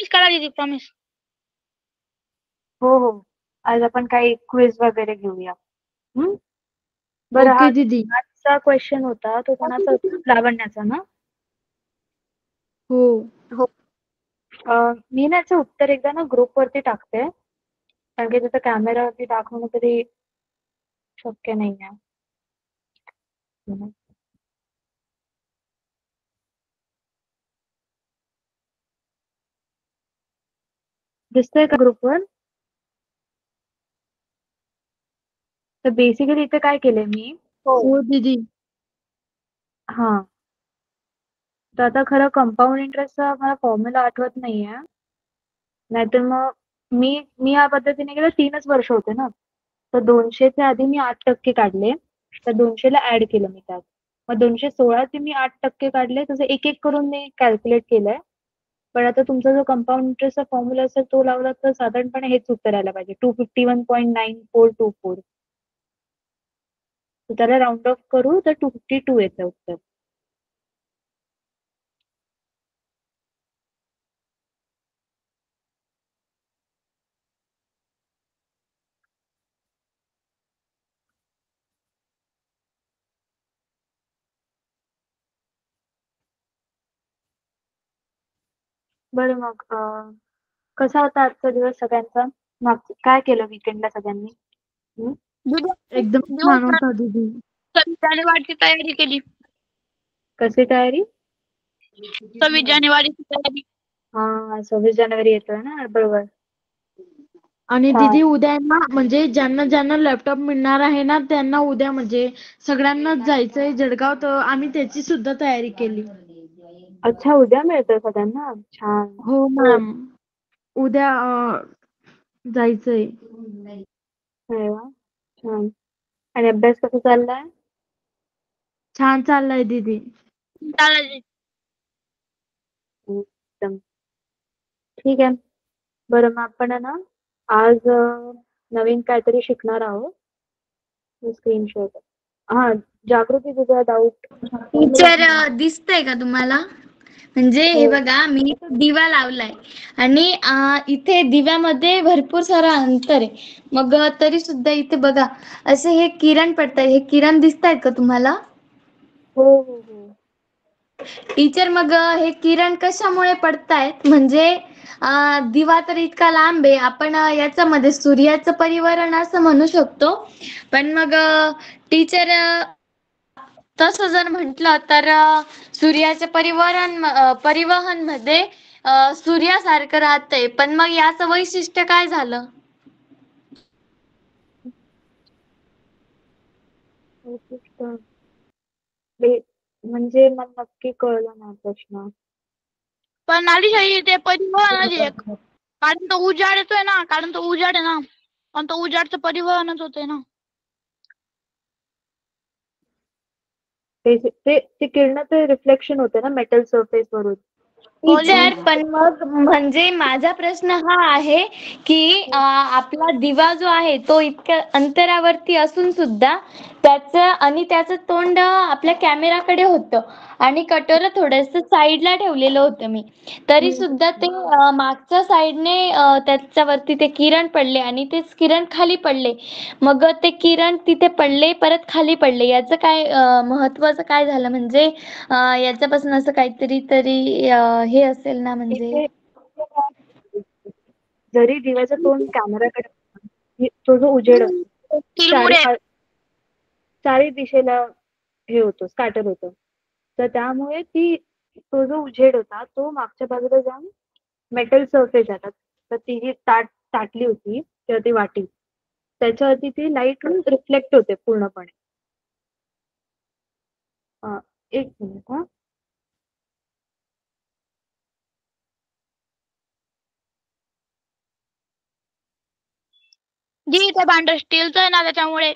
Promise करा दीदी, promise. हो हो, आज आपण काही क्विज वगैरे घेऊया. बरं, हा ओके दीदी. आजचा क्वेश्चन होता तो कोणाचा होता? लावण्याचा ना? हो. हो. मी ना याचं उत्तर एकदा ना ग्रुपवरती टाकते, कारण की तिथं कॅमेरावरती दाखवणं तरी शक्य नाहीये. दिसतंय का ग्रुपवर? तर बेसिकली इथे काय केलंय मी, हो दीदी. हां. तर आता खरं कंपाऊंड इंटरेस्टचा मला फॉर्म्युला आठवत नाहीये. नाहीतर मग मी मी या पद्धतीने केलं 3च वर्ष होते ना. तर 200च्या आधी मी 8% काढले. तर 200ला ॲड केलं मी त्यात. मग 216 चे मी 8% काढले. तसं एक-एक करून मी कॅल्क्युलेट केलंय. पण आता तुमचा जो कंपाऊंड इंटरेस्टचा फॉर्म्युला असेल तो लावला तर साधारणपणे हेच उत्तर यायला पाहिजे 251.9424. तर त्याला राउंड ऑफ करू तर 252 येतं उत्तर. बरं मग कसा होता आजचा दिवस सगळ्यांचा? काय केलं वीकेंडला सगळ्यांनी? दीदी, एकदम छान होता दीदी. 26 जानेवारीची तयारी केली. कशी तयारी? 26 जानेवारीची तयारी. हां, 26 जानेवारी येतोय ना, बरोबर. आणि छान. दीदी उद्या ना म्हणजे ज्यांना लॅपटॉप मिळणार आहे ना त्यांना उद्या म्हणजे सगळ्यांनाच जायचंय जळगाव, तर आम्ही त्याची सुद्धा तयारी केली. अच्छा, उद्या मिळतोय सगळ्यांना? छान. हो मॅम. उद्या जायचंय. अरे वाह! छान. आणि अभ्यास कसा चाललाय? छान चाललंय दीदी. चालेल. एकदम. ठीक आहे. बरं मग आपण आहे ना आज नवीन काहीतरी शिकणार आहोत. स्क्रीन शेअर कर. हां, जागृती तुझा डाऊट. टीचर दिसतंय का तुम्हाला? म्हणजे हे हो. बघा, मी इथे दिवा लावलाय आणि इथे दिव्यामध्ये भरपूर सारं अंतर आहे. मग तरी सुद्धा इथे बघा असे हे किरण पडतायत. हे किरण दिसतायत का तुम्हाला? हो, हो, हो. टीचर मग हे किरण कशामुळे पडतायत? म्हणजे दिवा तर इतका लांब आहे, आपण याच्यामध्ये सूर्याचं परिवरण असं म्हणू शकतो. पण मग टीचर तसं जर म्हटलं तर सूर्याचे परिवहन मध्ये सूर्यासारखं राहतंय. पण मग याचं वैशिष्ट्य काय झालं? म्हणजे मला नक्की कळलं नाही प्रश्न. पण आलीशाही ते परिवहनच आहे एक. कारण तो उजाड येतोय ना, कारण तो उजाड आहे ना. पण तो उजाडचं परिवहनच होतंय ना. ते किरणाचं रिफ्लेक्शन होते ना मेटल सरफेस वरून. टीचर पण मग म्हणजे माझा प्रश्न हा आहे की आपला दिवा जो आहे तो इतक्या अंतरावरती असून सुद्धा त्याचं तोंड आपल्या कॅमेराकडे होतं आणि कटोरं थोडंसं साईडला ठेवलेलं होतं मी. तरी सुद्धा ते मागच्या साईडने त्याच्यावरती ते किरण पडले आणि तेच किरण खाली पडले. मग ते किरण तिथे पडले परत खाली पडले. याचं काय महत्त्वाचं काय झालं? म्हणजे याच्यापासून असं काहीतरी हे असेल ना म्हणजे. इथे जरी दिव्याचं तोंड कॅमेराकडे, तो जो उजेड असतो स्टीलमुळे. चारी दिशेला हे होतो, स्कॅटर होतो. तर त्यामुळे तो जो उजेड होता तो मागच्या बाजूला जाऊन मेटल सरफेस जातात. तर ती जी ताटली होती किंवा ती वाटी, त्याच्यावरती ती लाईट रिफ्लेक्ट होते पूर्णपणे. एक मिनिट हां. जी ते भांडं स्टीलचं आहे ना, त्याच्यामुळे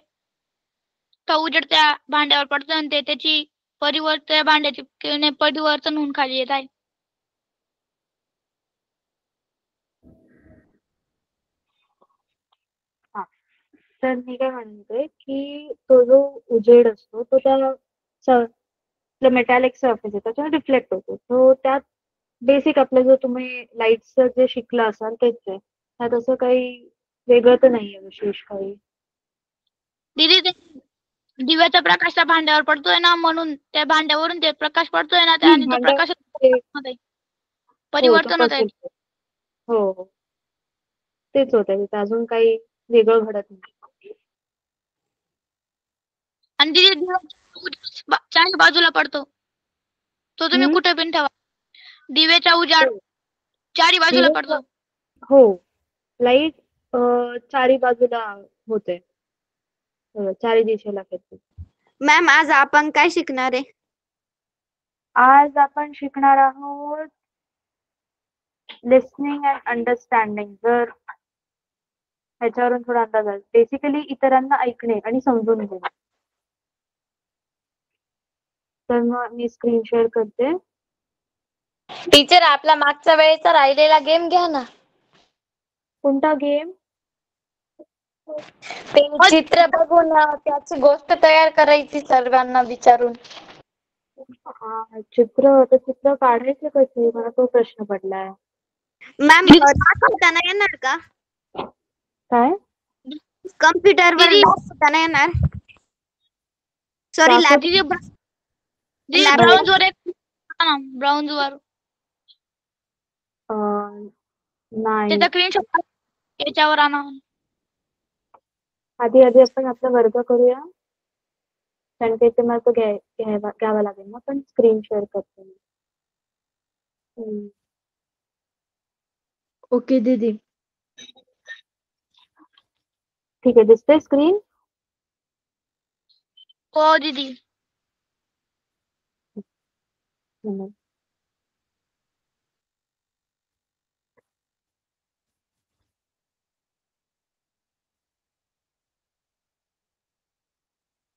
तो उजेड त्या भांड्यावर पडतो आणि ते त्याची त्या भांड्याची किरणे परिवर्तन होऊन खाली येत आहे. हां. तर मी काय म्हणते की तो जो उजेड असतो तो त्या मेटॅलिक सरफेस आहे त्याच्यावर रिफ्लेक्ट होतो. तो त्या बेसिक आपलं जो तुम्ही लाईटचं जे शिकला असाल तेच आहे. त्यात असं काही वेगळं तर नाहीये विशेष काही. दीदी ते दिव्याचा प्रकाश त्या भांड्यावर पडतोय ना, म्हणून त्या भांड्यावरून ते प्रकाश पडतोय ना, आणि तो भांड्यावर प्रकाश ते मध्ये हो तो परिवर्तन होत आहे. पसरतो. हो हो तेच होतंय तिथं, अजून काही वेगळं घडत नाही. आणि दीदी दिवा चारी बाजूला पडतो. तो तुम्ही हम्म? कुठे पण ठेवा. दिव्याचा उजाड हो. चारी बाजूला दिवस पडतो. हो लाईट चारी बाजूला होते. चारी दिशेला फिरते. मॅम आज आपण काय शिकणार आहे? आज आपण शिकणार आहोत लिसनिंग अँड अंडरस्टँडिंग. जर ह्याच्यावरून थोडा अंदाज आहे. बेसिकली इतरांना ऐकणे आणि समजून घेणे. तर मग मी स्क्रीन शेअर करते. टीचर आपला मागच्या वेळेचा राहिलेला गेम घ्या ना. कोणता गेम? ते चित्र बघून त्याची गोष्ट तयार करायची सर्वांना विचारून. हा चित्र काढायचे कसे, मला तो प्रश्न पडलाय. मॅम दाखवताना येणार का? काय? कम्प्युटरवर दीदी दाखवताना येणार? Sorry lab. दीदी दीदी लॅब ब्राउन्स वर एक ब्राउन्स वर नाही. त्याचा स्क्रीनशॉट याच्यावर आणा. आधी आपण आपला वर्ग करूया. कारण की ते मला तो घ्यावा लागेल ना. पण स्क्रीन शेअर करते मी. ओके दीदी. ठीक आहे, दिसते स्क्रीन? हो दीदी.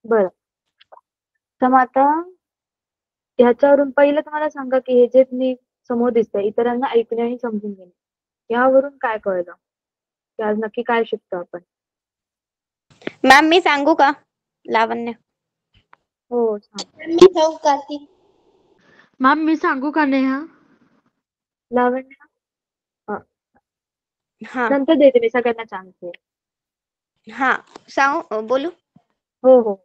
बरं. तर मग आता ह्याच्यावरून पहिलं तुम्हाला सांगा की हे जे मी समोर दिसतंय इतरांना ऐकणे आणि समजून घेणे, यावरून काय कळलं की आज नक्की काय शिकतो आपण? मॅम मी सांगू का? लावण्य. हो सांग. मी सांगू कार्तिक. मॅम मी सांगू का नेहा? लावण्य हा नंतर देते मी, सगळ्यांना चान्स दे. हा सांगू बोलू? हो हो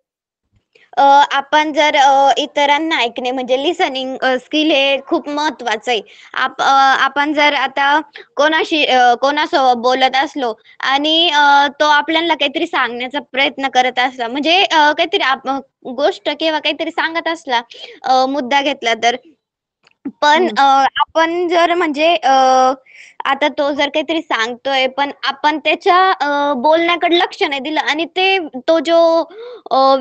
आपण जर इतरांना ऐकणे म्हणजे लिसनिंग स्किल हे खूप महत्वाचं आहे. आपण जर आता कोणासोबत बोलत असलो आणि तो आपल्याला काहीतरी सांगण्याचा प्रयत्न करत असला, म्हणजे काहीतरी गोष्ट किंवा काहीतरी सांगत असला, मुद्दा घेतला तर पण आपण जर म्हणजे आता तो जर काहीतरी सांगतोय पण आपण त्याच्या बोलण्याकडे लक्ष नाही दिलं आणि तो जो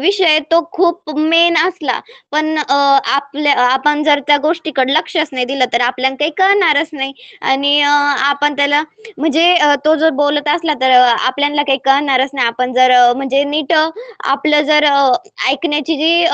विषय आहे तो खूप मेन असला पण आपण जर त्या गोष्टीकडे लक्षच नाही दिलं तर आपल्याला काही कळणारच नाही आणि आपण त्याला म्हणजे तो जर बोलत असला तर आपल्याला काही कळणारच नाही. आपण जर म्हणजे नीट आपलं जर ऐकण्याची जी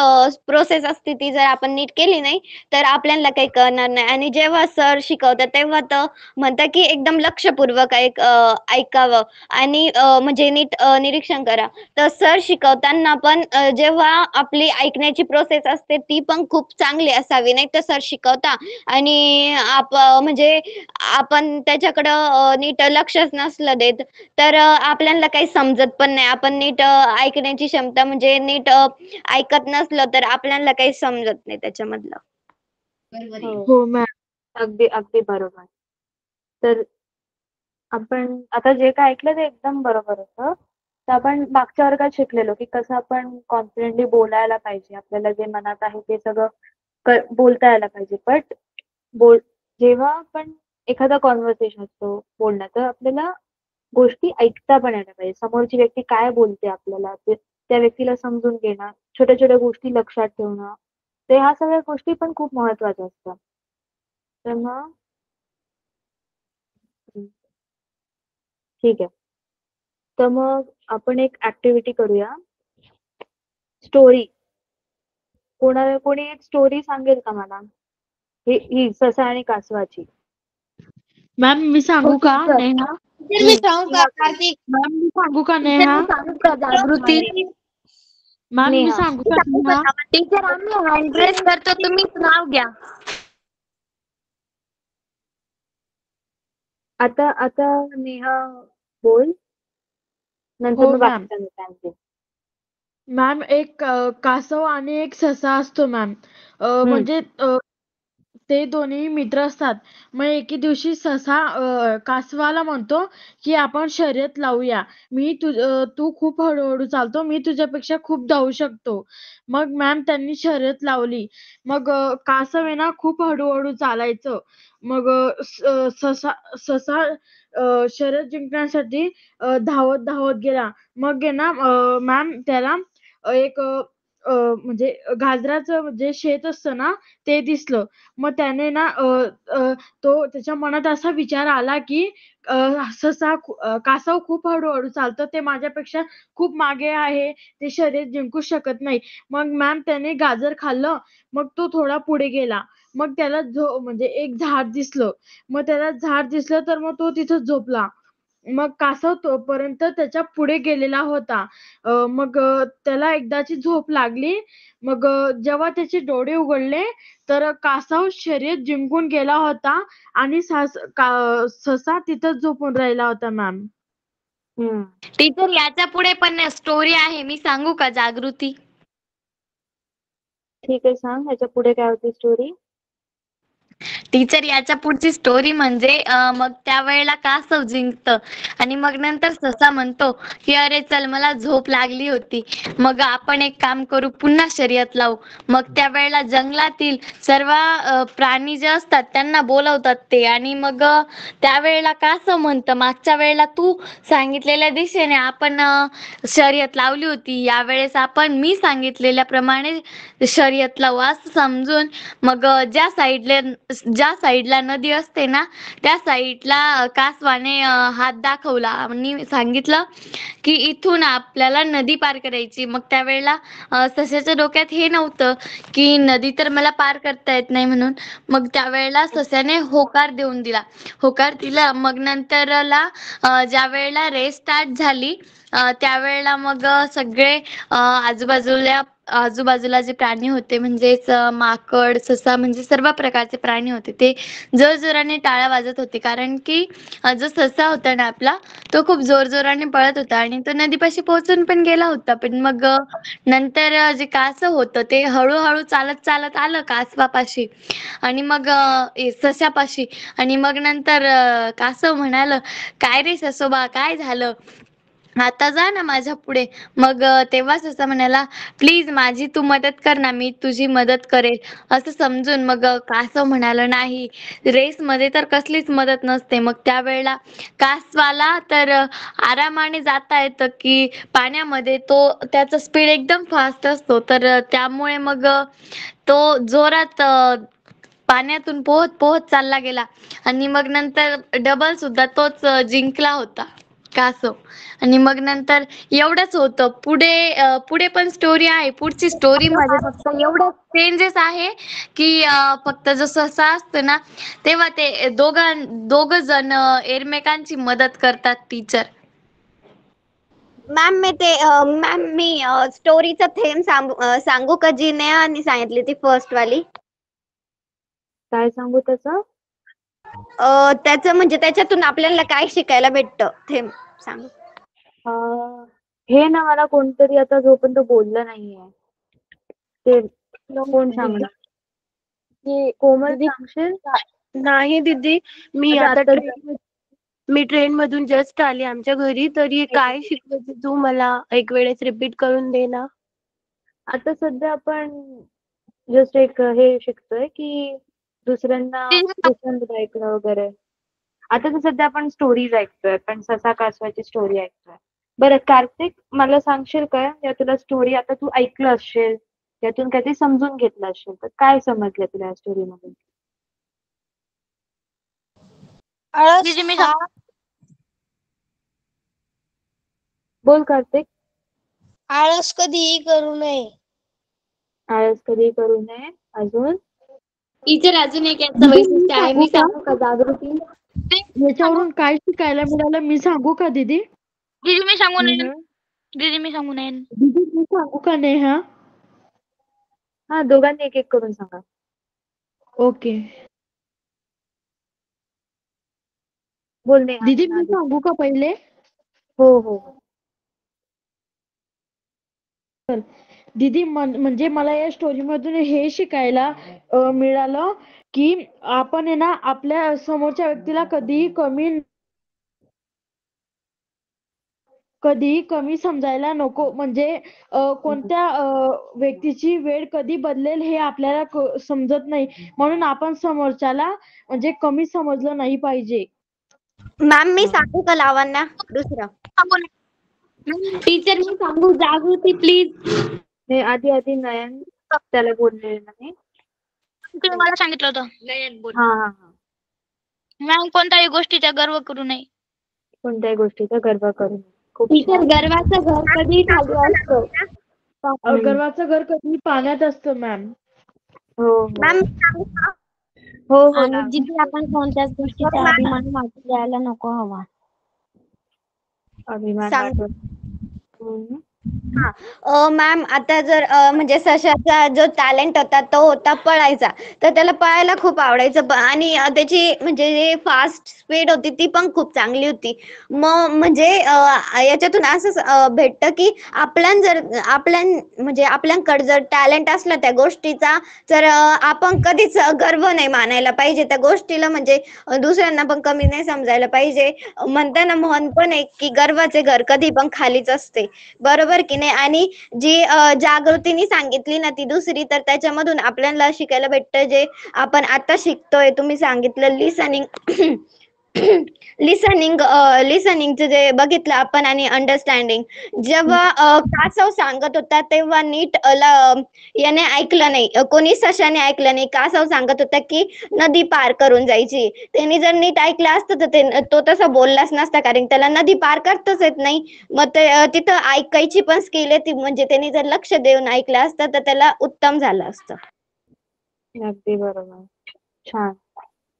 प्रोसेस असते ती जर आपण नीट केली नाही तर आपल्याला काही कळणार नाही. आणि जेव्हा सर शिकवतात तेव्हा तर म्हणतात की एकदम लक्षपूर्वक ऐकावं आणि म्हणजे नीट निरीक्षण करा. तर सर शिकवताना पण जेव्हा आपली ऐकण्याची प्रोसेस असते ती पण खूप चांगली असावी, नाही तर सर शिकवता आणि म्हणजे आपण त्याच्याकडं नीट लक्षच नसलं देत तर आपल्याला काही समजत पण नाही. आपण नीट ऐकण्याची क्षमता म्हणजे नीट ऐकत नसलं तर आपल्याला काही समजत नाही त्याच्यामधलं. हो मॅम. अगदी अगदी बरोबर. तर आपण आता जे काय ऐकलं ते एकदम बरोबर होतं. तर आपण मागच्या वर्गात शिकलेलो की कसं आपण कॉन्फिडेंटली बोलायला पाहिजे. आपल्याला जे मनात आहे ते सगळं बोलता यायला पाहिजे. बट जेव्हा आपण एखादा कॉन्व्हर्सेशन असतो बोलणं, तर आपल्याला गोष्टी ऐकता पण यायला पाहिजे. समोरची व्यक्ती काय बोलते आपल्याला त्या व्यक्तीला समजून घेणं, छोट्या छोट्या गोष्टी लक्षात ठेवणं, ते ह्या सगळ्या गोष्टी पण खूप महत्त्वाच्या असतात. तर मग ठीक आहे. तर मग आपण एक ऍक्टिव्हिटी करूया. स्टोरी. कोणी एक स्टोरी सांगेल का मला? ही ससा आणि कासवाची. मॅम मी सांगू का नेहा? मी सांगू का कार्तिक? मॅम मी सांगू का नेहा? जागृती. मॅम मी नेहा. सांगू का नेहा? टीचर आम्ही हँड रेस करतो, तुम्हीच नाव घ्या. आता आता नेहा बोल, नंतर हो मग मॅम. बाकीचं मी सांगते. मॅम एक कासव आणि एक ससा असतो मॅम. हम्म. म्हणजे ते दोन्ही मित्र असतात. मग एके दिवशी ससा कासवाला म्हणतो, की आपण शर्यत लावूया. तू खूप हळू-हळू चालतो, मी तुझ्यापेक्षा खूप धावू शकतो. मग मॅम त्यांनी शर्यत लावली. मग कासव आहे ना खूप हळू चालायचं. मग ससा ससा शर्यत जिंकण्यासाठी धावत गेला. मग आहे ना मॅम त्याला एक म्हणजे गाजराचं जे शेत असतं ना ते दिसलं. मग त्याने ना तो त्याच्या मनात असा विचार आला, की अ, कासव खूप हळू चालतं, ते माझ्यापेक्षा खूप मागे आहे, ते शर्यत जिंकू शकत नाही. मग मॅम त्याने गाजर खाल्लं, मग तो थोडा पुढे गेला. मग त्याला म्हणजे एक झाड दिसलं. मग त्याला झाड दिसलं तर मग तो तिथं झोपला. मग कासव तोपर्यंत त्याच्या पुढे गेलेला होता. मग त्याला एकदाची झोप लागली. मग जेव्हा त्याचे डोळे उघडले, तर कासव शर्यत जिंकून गेला होता आणि ससा तिथंच झोपून राहिला होता मॅम. हम्म. टीचर याच्या पुढे पण स्टोरी आहे, मी सांगू का? जागृती. ठीक आहे, सांग ह्याच्या पुढे काय होती स्टोरी. टीचर याच्या पुढची स्टोरी म्हणजे मग त्यावेळेला कासव जिंकतं आणि मग नंतर ससा म्हणतो की अरे चल मला झोप लागली होती, मग आपण एक काम करू, पुन्हा शर्यत लावू. मग त्यावेळेला जंगलातील सर्व प्राणी जे असतात त्यांना बोलवतात ते, आणि मग त्यावेळेला कासव म्हणतं मागच्या वेळेला तू सांगितलेल्या दिशेने आपण शर्यत लावली होती, यावेळेस आपण मी सांगितलेल्या प्रमाणे शर्यत लावू असं समजून मग ज्या साईडला नदी असते ना त्या साईडला कासवाने हात दाखवला आणि सांगितलं की इथून आपल्याला नदी पार करायची. मग त्यावेळेला सस्याच्या डोक्यात हे नव्हतं की नदी तर मला पार करता येत नाही म्हणून. मग त्यावेळेला सस्याने होकार देऊन दिला. होकार दिला मग नंतरला ज्या वेळेला रेस स्टार्ट झाली त्यावेळेला मग सगळे आजूबाजूला जे प्राणी होते म्हणजेच माकड, ससा म्हणजे सर्व प्रकारचे प्राणी होते ते जोरजोराने टाळ्या वाजत होते, कारण की जो ससा होता ना आपला तो खूप जोरजोराने पळत होता आणि तो नदीपाशी पोहोचून पण गेला होता. पण मग नंतर जे कासव होतं ते हळूहळू चालत चालत आलं कासवापाशी आणि मग सशापाशी, आणि मग नंतर कासव म्हणाल काय रे ससोबा काय झालं, आता जा ना माझ्या पुढे. मग तेव्हा ससा म्हणाला प्लीज माझी तू मदत कर ना, मी तुझी मदत करेल असं समजून मग कासव म्हणाला नाही, रेसमध्ये तर कसलीच मदत नसते. मग त्यावेळेला कासवाला तर आरामाने जाता येतं की पाण्यामध्ये त्याचा स्पीड एकदम फास्ट असतो, तर त्यामुळे मग तो जोरात पाण्यातून पोहत पोहत चालला गेला आणि मग नंतर डबल सुद्धा तोच जिंकला होता कासव. आणि मग नंतर एवढंच होतं. पुढे पण स्टोरी आहे. पुढची स्टोरी मध्ये फक्त एवढं चेंजेस आहे की फक्त जो ससा असतो ना तेव्हा ते दोघ जण एकमेकांची मदत करतात टीचर. मॅम मी स्टोरीचा थेंब सांगू का, जी नेहानी सांगितली ती फर्स्ट वाली. काय सांगू त्याचं. त्याचं म्हणजे त्याच्यातून आपल्याला काय शिकायला भेटतं थेंब सांगू. हे ना मला कोणतरी आता जोपर्यंत बोललं नाहीये ते कोण सांगणार. कोमल दीदी सांगशील. नाही दीदी, मी म्हणजे आता आता मी ट्रेन मधून जस्ट आली आमच्या घरी, तरी काय शिकवायचं तू मला एक वेळेस रिपीट करून दे ना. आता सध्या आपण जस्ट एक हे शिकतोय की दुसऱ्यांचं ऐकणं वगैरे. आता तर सध्या आपण स्टोरीज ऐकतोय, पण ससा कासवाची स्टोरी ऐकतोय. बरं कार्तिक, मला सांगशील काय या तुला स्टोरी आता तू ऐकलं असेल त्यातून काहीतरी समजून घेतलं असेल, तर काय समजलं तुला या स्टोरी मधून. दीदी मी बोल कार्तिक. आळस कधीही करू नये. आळस कधी करू नये. अजून टीचर अजून एक याचं दीदी मी वैशिष्ट्य आहे, सांगू मी का? सांगू का जागृती? याच्यावरून काय शिकायला मिळालं मी सांगू का दीदी? दीदी मी सांगू नये. हम्म. दीदी मी सांगू नये. दीदी मी सांगू का नेहा? हा, दोघांनी एक एक करून सांगा. ओके. बोल नेहा, दीदी नेहा मी आधी. सांगू का पहिले? हो हो हो. दीदी म्हणजे मला या स्टोरी मधून हे शिकायला मिळालं की आपण आहे ना आपल्या समोरच्या व्यक्तीला कधीही कमी समजायला नको. म्हणजे कोणत्या व्यक्तीची वेळ कधी बदलेल हे आपल्याला समजत नाही, म्हणून आपण समोरच्याला म्हणजे कमी समजलं नाही पाहिजे. मॅम मी हा. सांगू का लावण्या दुसरं? हा, बोल. टीचर मी सांगू, जागृती प्लीज. नाही, आधी आधी नयन त्याला बोललेलं नाही. तुम्ही मला सांगितलं होतं. हा हा हा. मॅम कोणत्याही गोष्टीचा गर्व करू नये. कोणत्याही गोष्टीचा गर्व करू नये. खूप टीचर, छान. गर्वाचं घर कधी खाली असतं. गर्वाचं घर कधी पाण्यात असतं मॅम. हो हो मॅम मी सांगू का? हो हो आणि लावण्या. जिथे आपण कोणत्याच गोष्टीचा अभिमान वाटू द्यायला नको हवा. अभिमान सांग. वाटत. हम्म. मॅम आता जर म्हणजे सशाचा जो टॅलेंट होता तो होता पळायचा. तर त्याला पळायला खूप आवडायचं आणि त्याची म्हणजे जे फास्ट स्पीड होती ती पण खूप चांगली होती. मग म्हणजे याच्यातून असं भेटतं की म्हणजे आपल्याकडे जर टॅलेंट असला त्या गोष्टीचा, तर आपण कधीच गर्व नाही मानायला पाहिजे त्या गोष्टीला. म्हणजे दुसऱ्यांना पण कमी नाही समजायला पाहिजे. म्हणताना म्हण पण आहे की गर्वाचे घर कधी पण खालीच असते. बरोबर की नाही? आणि जी जागृतीने सांगितली ना ती दुसरी, तर त्याच्यामधून आपल्याला शिकायला भेटतं जे आपण आता शिकतोय. तुम्ही सांगितलं लिसनिंग. लिसनिंगचं जे बघितलं आपण आणि अंडरस्टँडिंग. जेव्हा कासव सांगत होता तेव्हा नीट याने ऐकलं नाही, कोणी सशाने ऐकलं नाही. कासव सांगत होता की नदी पार करून जायची. त्यांनी जर नीट ऐकलं असतं तर तो तसा बोललाच नसता, कारण त्याला नदी पार करताच येत नाही. मग ते तिथं ऐकायची पण स्किल आहे ती, म्हणजे त्यांनी जर लक्ष देऊन ऐकलं असतं तर त्याला उत्तम झालं असतं. अगदी बरोबर. छान.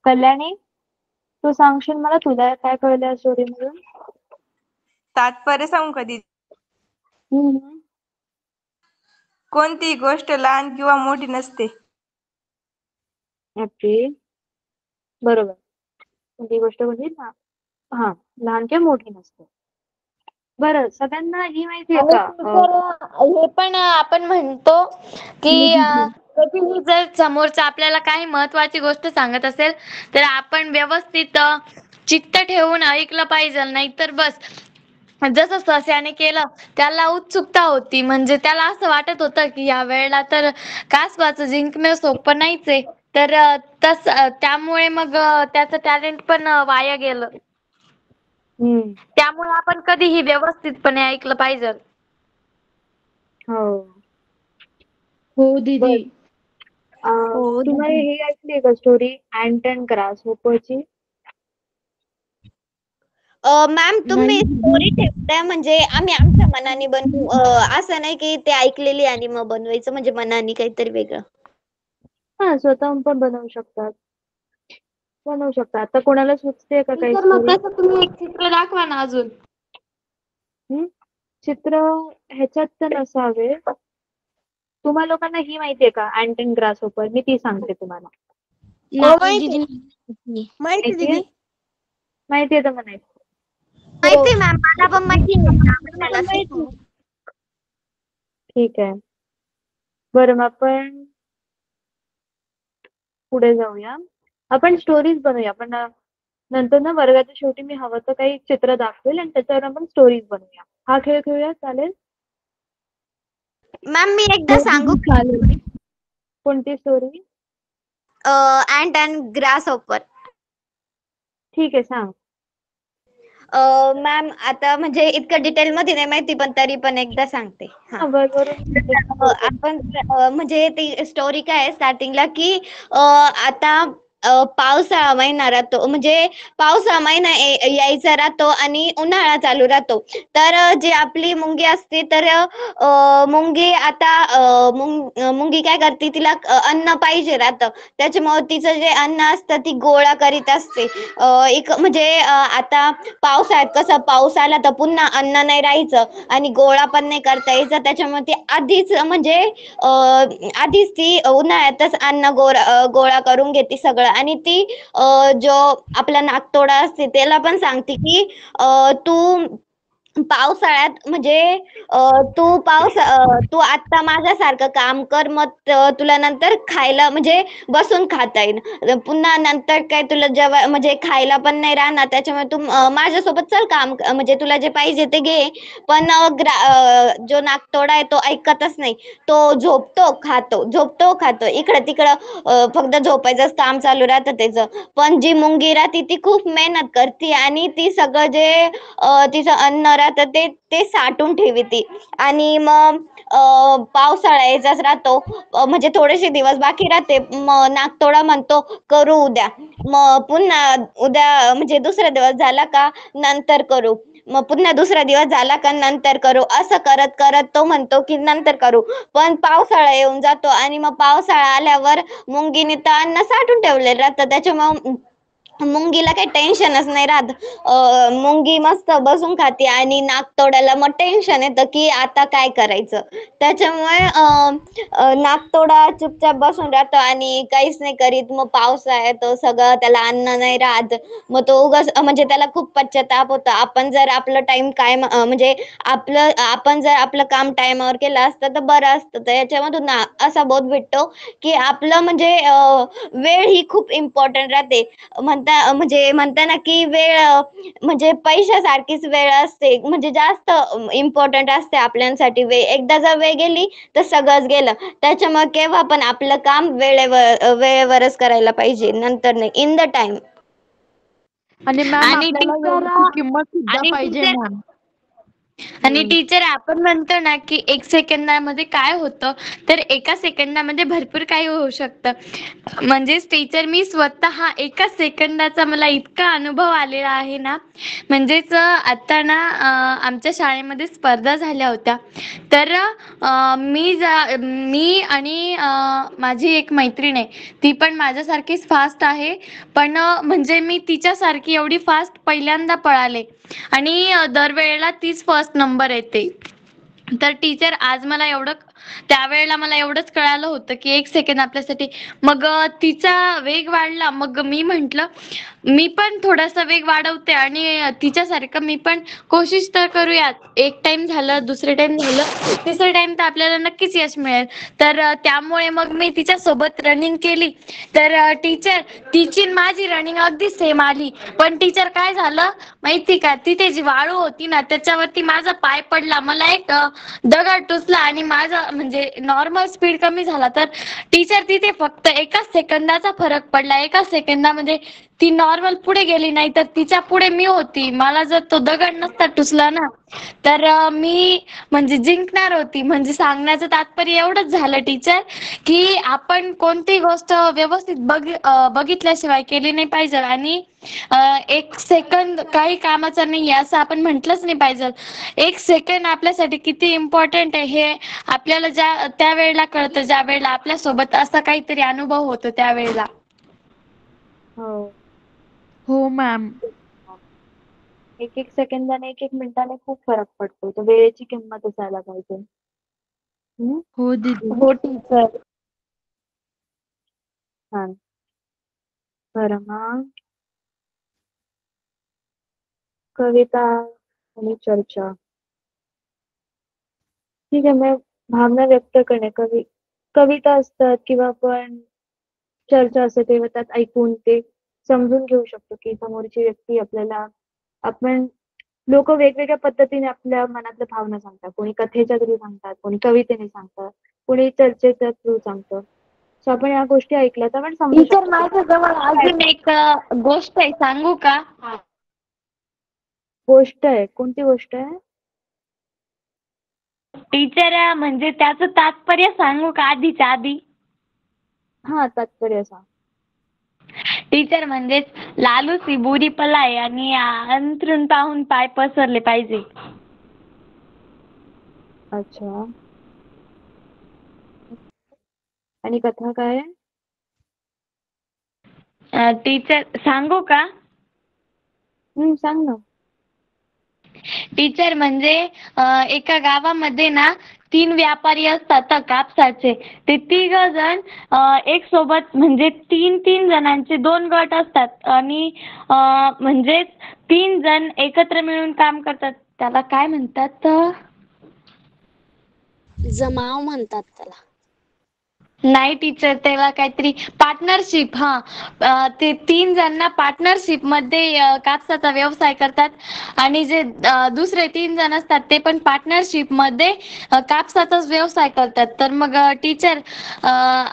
कल्याणी, तू सांगशील मला तुला काय कळलं या स्टोरी मधून? तात्पर्य सांगू का दीदी? हम्म. कोणतीही गोष्ट लहान किंवा मोठी नसते. अगदी बरोबर. कोणती गोष्ट बोलली ना? हा, लहान किंवा मोठी नसते. बरं, सगळ्यांना ही माहिती आहे आणि का? टीचर हे पण आपण म्हणतो की कधीही जर समोरचा आपल्याला काही महत्वाची गोष्ट सांगत असेल तर आपण व्यवस्थित चित्त ठेवून ऐकलं पाहिजे. नाहीतर बस जसं सस्याने केलं, त्याला उत्सुकता होती. म्हणजे त्याला असं वाटत होतं की या वेळेला तर कासवाचं जिंकणं सोपं नाहीच आहे. तर त्यामुळे मग त्याचं टॅलेंट पण वाया गेलं. हम्म. त्यामुळे आपण कधीही व्यवस्थितपणे ऐकलं पाहिजे. हो. हो दीदी. तुम्हाला हे ऐकली का स्टोरी अँट अँड ग्रासहोपरची? मॅम तुम्ही नाही. स्टोरी ठेवताय म्हणजे आम्ही आमच्या मनाने बनवू, असं नाही की ते ऐकलेली आणि मग बनवायचं, म्हणजे मनाने काहीतरी वेगळं. हा, स्वतःहून पण बनवू शकतात. आता कोणाला सुचते का काही टीचर, मग स्टोरी? तसं तुम्ही एक चित्र दाखवा ना अजून. चित्र ह्याच्यात तर नसावे. तुम्हा लोकांना ही माहितीये का अँट अँड ग्रासहोपर? मी ती सांगते तुम्हाला. नाही दीदी. माहितीये? माहितीये तर म्हणायचं. माहिती मॅम, मला पण माहिती नाही. ठीक आहे. बरं, मग आपण पुढे जाऊया. आपण स्टोरीज बनवूया. आपण नंतर ना वर्गाच्या शेवटी मी हवं तर काही चित्र दाखवेल आणि त्याच्यावर आपण स्टोरीज बनवूया. हा खेळ खेळूया, चालेल? मॅम मी एकदा सांगू? चालेल. कोणती स्टोरी? Ant and grasshopper. ठीक आहे, सांग. मॅम आता म्हणजे इतकं डिटेल मध्ये नाही माहिती, पण तरी पण एकदा सांगते. हा, वरून आपण म्हणजे ती स्टोरी काय आहे स्टार्टिंगला की आता पावसाळा महिना राहतो, म्हणजे पावसाळा महिना यायचा राहतो आणि उन्हाळा चालू राहतो. तर जी आपली मुंगी असते, तर मुंगी आता मुंगी काय करते, तिला अन्न पाहिजे राहतं. त्याच्यामुळे तिचं जे अन्न असतं ती गोळा करीत असते. एक म्हणजे आता पावसाळ्यात कसं पाऊस आला तर पुन्हा अन्न नाही राहायचं आणि गोळा पण नाही करता यायचं. त्याच्यामुळे ती आधीच म्हणजे आधीच ती उन्हाळ्यातच अन्न गोळा करून घेते सगळं आणि ती जो आपला नाकतोडा असते त्याला पण सांगते की तू पावसाळ्यात म्हणजे तू आता माझ्यासारखं काम कर, मग तुला नंतर खायला म्हणजे बसून खाता येईल. पुन्हा नंतर काय तुला जेव्हा म्हणजे खायला पण नाही राहणार, त्याच्यामुळे तू माझ्यासोबत चल काम म्हणजे तुला जे पाहिजे ते घे. पण जो नाकतोडा आहे तो ऐकतच नाही. तो झोपतो खातो इकडं तिकडं, फक्त झोपायचंच काम चालू राहतं त्याचं. पण जी मुंगी राहते ती खूप मेहनत करते आणि ती सगळं जे तिचं अन्न राहतं ते साठवून ठेवते. आणि मग पावसाळा यायचाच राहतो, म्हणजे थोडेसे दिवस बाकी राहते. मग नाकतोडा म्हणतो करू उद्या. मग पुन्हा उद्या म्हणजे दुसरा दिवस झाला का नंतर करू. मग पुन्हा दुसरा दिवस झाला का नंतर करू. असं करत करत तो म्हणतो की नंतर करू. पण पावसाळा येऊन जातो आणि मग पावसाळा आल्यावर मुंगीने तर अन्न साठवून ठेवलेलं राहतं, त्याच्यामुळे मुंगीला काही टेन्शनच नाही राहत. मुंगी मस्त बसून खाते आणि नाकतोड्याला मग टेन्शन येतं की आता काय करायचं. त्याच्यामुळे नाकतोडा चुपचाप बसून राहतो आणि काहीच नाही करीत. मग पावसाळा येतो, सगळं त्याला अन्न नाही राहत. मग तो उगाच म्हणजे त्याला खूप पश्चाताप होतो. आपण जर आपलं टाइम काय म्हणजे आपण जर आपलं काम टाइमावर केलं असतं तर बरं असतं. तर याच्यामधून असा बोध भेटतो की आपलं म्हणजे वेळ ही खूप इम्पॉर्टंट राहते. म्हणता ना की वेळ म्हणजे पैशासारखीच वेळ असते, म्हणजे जास्त इम्पॉर्टंट असते आपल्यासाठी वेळ. एकदा जर वेळ गेली तर सगळंच गेलं. त्याच्यामुळे केव्हा पण आपलं काम वेळेवरच करायला पाहिजे, नंतर नाही, इन द टाइम. आणि मॅम आणि आपल्याला टीचर वेळेची किंमत सुद्धा आणि पाहिजे टीचर मॅम. आणि टीचर आपण म्हणतो ना की 1 सेकंदामध्ये काय होतं, तर 1 सेकंदामध्ये भरपूर काही होऊ शकतं. म्हणजेच टीचर मी स्वतः 1 सेकंदाचा मला इतका अनुभव आलेला आहे ना. म्हणजेच आता ना आमच्या शाळेमध्ये स्पर्धा झाल्या होत्या. तर मी आणि माझी एक मैत्रीण आहे, ती पण माझ्यासारखीच फास्ट आहे. पण म्हणजे मी तिच्यासारखी एवढी फास्ट पहिल्यांदा पळाले आणि दरवेळेला तीच फर्स्ट नंबर येते. तर टीचर आज मला त्यावेळेला मला एवढंच कळालं होतं की 1 सेकंद आपल्यासाठी. मग तिचा वेग वाढला. मग मी म्हंटल मी पण थोडासा वेग वाढवते आणि तिच्यासारखं मी पण कोशिश तर करूयात. एक टाइम झालं, दुसरे टाइम झालं, तिसरे टाइम तर आपल्याला नक्कीच यश मिळेल. तर त्यामुळे मग मी तिच्या सोबत रनिंग केली. तर टीचर तिची आणि माझी रनिंग अगदी सेम आली. पण टीचर काय झालं माहिती का, तिथे जी वाळू होती ना त्याच्यावरती माझा पाय पडला. मला एक दगड टुचला आणि माझा म्हणजे नॉर्मल स्पीड कमी झाला. तर टीचर तिथे फक्त 1 सेकंदाचा फरक पडला. 1 सेकंदामध्ये ती नॉर्मल पुढे गेली, नाही तर तिच्या पुढे मी होती. मला जर तो दगड नसता टुचला ना तर मी म्हणजे जिंकणार होती. म्हणजे सांगण्याचं तात्पर्य एवढंच झालं टीचर की आपण कोणतीही गोष्ट व्यवस्थित बघितल्याशिवाय केली नाही पाहिजे. आणि 1 सेकंद काही कामाचा नाही असं आपण म्हटलंच नाही पाहिजे. 1 सेकंड आपल्यासाठी किती इम्पॉर्टंट आहे हे आपल्याला त्या वेळेला कळतं, ज्या वेळेला आपल्यासोबत असा काहीतरी अनुभव होतो त्यावेळेला. हो. हो मॅम. एक सेकंदाने, एक मिनिटाने खूप फरक पडतो. तर वेळेची किंमत असायला पाहिजे. हम्म. हो दीदी. हो टीचर. छान. बरं मग कविता आणि चर्चा. ठीक आहे, मग भावना व्यक्त करणे, कविता असतात किंवा आपण चर्चा असते तेव्हा त्यात ऐकून ते समजून घेऊ शकतो की समोरची व्यक्ती आपल्याला, आपण लोक वेगवेगळ्या पद्धतीने आपल्या मनातल्या भावना सांगतात. कोणी कथेच्या थ्रू सांगतात, कोणी कवितेने सांगतात, कोणी चर्चेच्या थ्रू सांगतं. सो आपण या गोष्टी ऐकल्या तर आपण समजू टीचर शकतो. माझ्याजवळ अजून एक गोष्ट आहे, सांगू का? गोष्ट आहे, कोणती गोष्ट आहे? टीचर म्हणजे त्याचं तात्पर्य सांगू का आधीच्या आधी? हा, तात्पर्य सांग. टीचर म्हणजेच लालूसी बुरी पलाय आणि अंथरूण पाहून पाय पसरले पाहिजे. अच्छा. आणि कथा काय आहे? टीचर सांगू का? सांग ना. टीचर म्हणजे एका गावामध्ये ना 3 व्यापारी असतात कापसाचे, ते 3 जण एक सोबत म्हणजे 3 जणांचे 2 गट असतात आणि म्हणजे 3 जण एकत्र मिळून काम करतात. त्याला काय म्हणतात? जमाव म्हणतात त्याला. नाही टीचर, त्याला काहीतरी पार्टनरशिप. ते 3 जण ना पार्टनरशिप मध्ये कापसाचा व्यवसाय करतात आणि जे दुसरे 3 जण असतात ते पण पार्टनरशिप मध्ये कापसाचाच व्यवसाय करतात. तर मग टीचर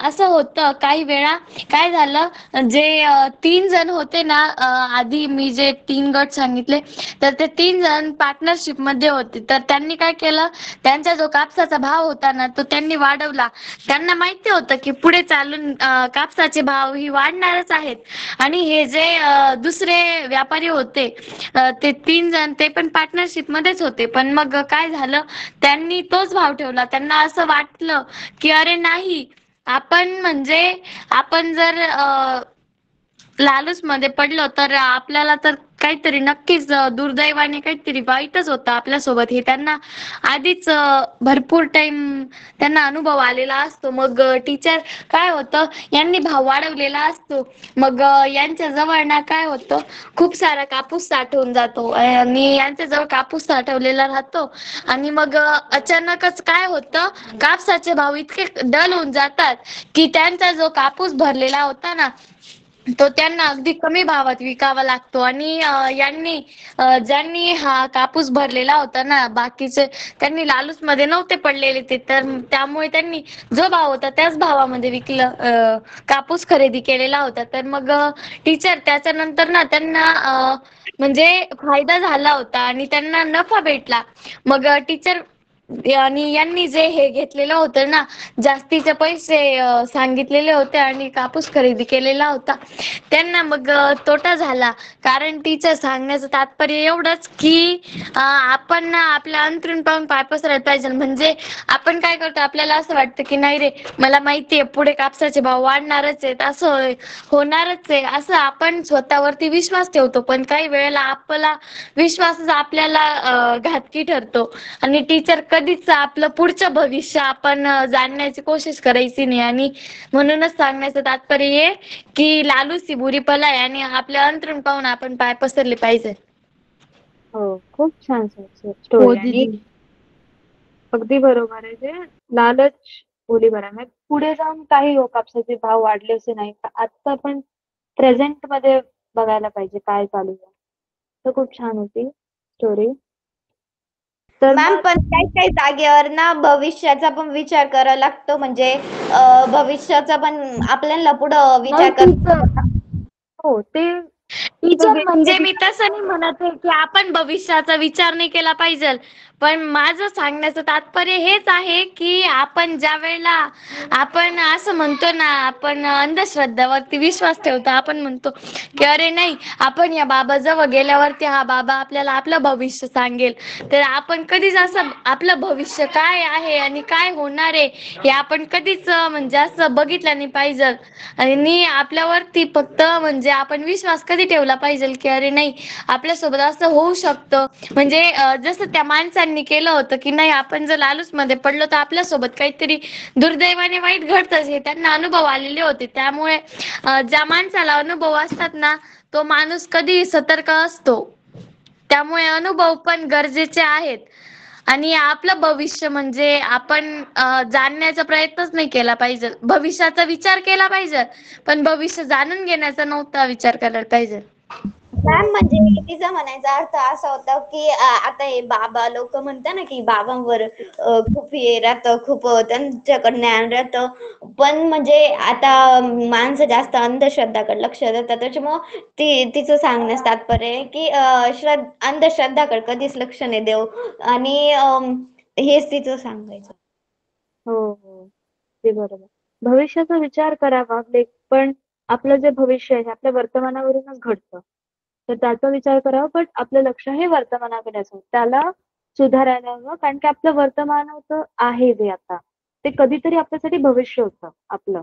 असं होतं काही वेळा, काय झालं, जे 3 जण होते ना, आधी मी जे 3 गट सांगितले, तर ते 3 जण पार्टनरशिप मध्ये होते. तर त्यांनी काय केलं, त्यांचा जो कापसाचा भाव होता ना तो त्यांनी वाढवला. त्यांना माहिती होतं की पुढे चालून कापसाचे भाव ही वाढणारच आहेत आणि हे जे दुसरे व्यापारी होते, ते 3 जण ते पण पार्टनरशिप मध्येच होते. पण मग काय झालं, त्यांनी तोच भाव ठेवला. त्यांना असं वाटलं की अरे नाही, आपण जर लालच मध्ये पडलो तर आपल्याला तर काहीतरी नक्कीच दुर्दैवाने काहीतरी वाईटच होतं आपल्यासोबत. हे त्यांना आधीच भरपूर टाइम त्यांना अनुभव आलेला असतो. मग टीचर काय होतं, यांनी भाव वाढवलेला असतो. मग यांच्या जवळ ना काय होतं, खूप सारा कापूस साठवून जातो आणि यांच्या जवळ कापूस साठवलेला राहतो आणि मग अचानकच काय होतं, कापसाचे भाव इतके डल होऊन जातात की त्यांचा जो कापूस भरलेला होता ना तो त्यांना अगदी कमी भावात विकावा लागतो आणि ज्यांनी हा कापूस भरलेला होता ना, बाकीचे त्यांनी लालूच मध्ये नव्हते पडलेले ते, तर त्यामुळे त्यांनी जो भाव होता त्याच भावामध्ये कापूस खरेदी केलेला होता. तर मग टीचर त्याच्यानंतर ना त्यांना म्हणजे फायदा झाला होता आणि त्यांना नफा भेटला. मग टीचर आणि यांनी जे हे घेतलेलं होतं ना, जास्तीचे पैसे सांगितलेले होते आणि कापूस खरेदी केलेला होता, त्यांना मग तोटा झाला. कारण टीचर सांगण्याचं तात्पर्य एवढंच की आपण ना आपल्या अंतरून पाहून पाय पसरायला पाहिजे. म्हणजे आपण काय करतो, आपल्याला असं वाटतं की नाही रे, मला माहितीये पुढे कापसाचे भाव वाढणारच आहेत, असं होणारच आहे, असं आपण स्वतःवरती विश्वास ठेवतो. पण काही वेळेला आपला विश्वासच आपल्याला घातकी ठरतो आणि टीचर कधीच आपलं पुढचं भविष्य आपण जाणण्याची कोशिश करायची नाही. आणि म्हणूनच सांगण्याचं तात्पर्य हे की लालूची बुरी पल आहे आणि आपल्या अंतरून पाहून आपण पाय पसरले पाहिजे. हो, खूप छान हो स्टोरी आणि दीदी. अगदी बरोबर आहे. जे लालच बोली बरं म्हणजे पुढे जाऊन काही हो कापसाचे भाव वाढले असे नाही. आता आपण प्रेझेंट मध्ये बघायला पाहिजे काय चालू आहे. तर खूप छान होती स्टोरी. तर मॅम मग पण काही काही जागेवर ना भविष्याचा पण विचार करावा लागतो. म्हणजे भविष्याचा पण आपल्याला पुढं विचार कर. हो ते टीचर म्हणजे वेगवेगळे मी तसं नाही म्हणत आहे की आपण भविष्याचा विचार नाही केला पाहिजे, पण माझं सांगण्याचं तात्पर्य हेच आहे की आपण ज्या वेळेला आपण असं म्हणतो ना, आपण अंधश्रद्धावरती विश्वास ठेवतो. आपण म्हणतो की अरे नाही, आपण या बाबाजवळ गेल्यावरती हा बाबा आपल्याला आपलं भविष्य सांगेल. तर आपण कधीच असं आपलं भविष्य काय आहे आणि काय होणार आहे हे आपण कधीच म्हणजे असं बघितलं नाही पाहिजे. आणि आपल्यावरती फक्त म्हणजे आपण विश्वास कधी ठेवला पाहिजे की अरे नाही, आपल्यासोबत असं होऊ शकतं. म्हणजे जसं त्या माणसांनी केलं होतं की नाही, आपण जर लालूच मध्ये पडलो तर आपल्यासोबत काहीतरी दुर्दैवाने वाईट घडतंच, हे त्यांना अनुभव आलेले होते. त्यामुळे ज्या माणसाला अनुभव असतात ना, तो माणूस कधी सतर्क असतो. त्यामुळे अनुभव पण गरजेचे आहेत. आणि आपलं भविष्य म्हणजे आपण जाणण्याचा प्रयत्नच नाही केला पाहिजे. भविष्याचा विचार केला पाहिजे, पण भविष्य जाणून घेण्याचा नव्हता विचार करायला पाहिजे. मॅम म्हणजे तिचा म्हणायचा अर्थ असा होता की आता हे बाबा लोक म्हणतात ना की बाबांवर खूप हे राहतं, खूप त्यांच्याकडे ज्ञान राहतं. पण म्हणजे आता माणसं जास्त अंधश्रद्धाकडे लक्ष देतात. त्याच्यामुळं तिचं सांगण्यास तात्पर्य आहे की अंधश्रद्धाकडे कधीच लक्ष नाही देऊ. आणि हेच तिचं सांगायचं. हो, ते बरोबर. भविष्याचा विचार करावा, पण आपलं जे भविष्य आहे हे आपल्या वर्तमानावरूनच घडतं. तर त्याचा विचार करावा, पण आपलं लक्ष हे वर्तमानाकडे असावं. त्याला सुधारायला हवं, कारण की आपलं वर्तमान होतं आहे जे आता, ते कधीतरी आपल्यासाठी भविष्य होतं आपलं.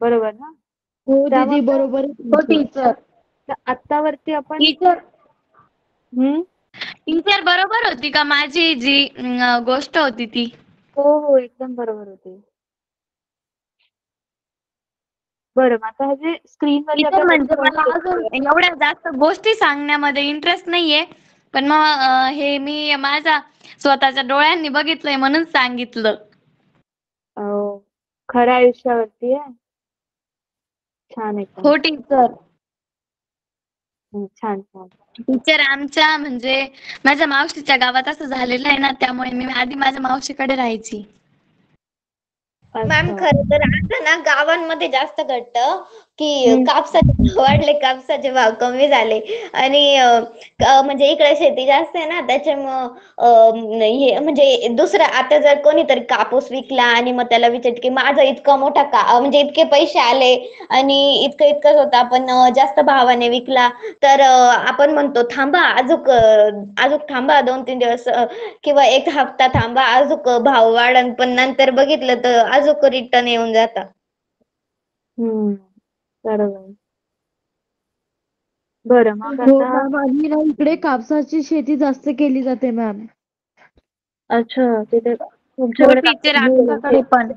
बरोबर ना? हो दीदी, त्यामुळे बरोबर आहे हो तुमचं. टीचर. आत्तावरती आपण टीचर हम्म टीचर बरोबर होती का माझी जी गोष्ट होती ती? हो, एकदम बरोबर होते. बरं, मग आता हे जे स्क्रीनवरती इतर आपण म्हणजे फोन मला अजून बघतोय एवढ्या जास्त गोष्टी सांगण्यामध्ये इंटरेस्ट नाहीये. पण मग हे मी माझ्या स्वतःच्या डोळ्यांनी बघितलंय म्हणून सांगितलं. खऱ्या आयुष्यावरती आहे? छान एकदम. हो टीचर. छान, छान. टीचर आमच्या म्हणजे माझ्या मावशीच्या गावात असं झालेलं आहे ना, त्यामुळे मी आधी माझ्या मावशीकडे राहायची. मॅम अच्छा. खरं तर आता ना गावांमध्ये जास्त घडतं की हं. कापसाचे भाव वाढले, कापसाचे भाव कमी झाले आणि म्हणजे इकडे शेती जास्त आहे ना त्याच्यामुळं हे म्हणजे दुसरं आता जर कोणीतरी कापूस विकला आणि मग त्याला विचारत की माझा इतका मोठा म्हणजे इतके पैसे आले आणि इतकं इतकंच होतं आपण जास्त भावाने विकला तर आपण म्हणतो थांबा अजूक थांबा 2-3 दिवस किंवा एक हप्ता थांबा अजूक भाव वाढन पण नंतर बघितलं तर अजूक रिटर्न येऊन जाता. हं. बरोबर. बरं, मग हो आता मॅम, आणि ना इकडे कापसाची शेती जास्त केली जाते मॅम. अच्छा, तिथे हो तुमच्याकडे टीचर कापसाची आमच्याकडे पण.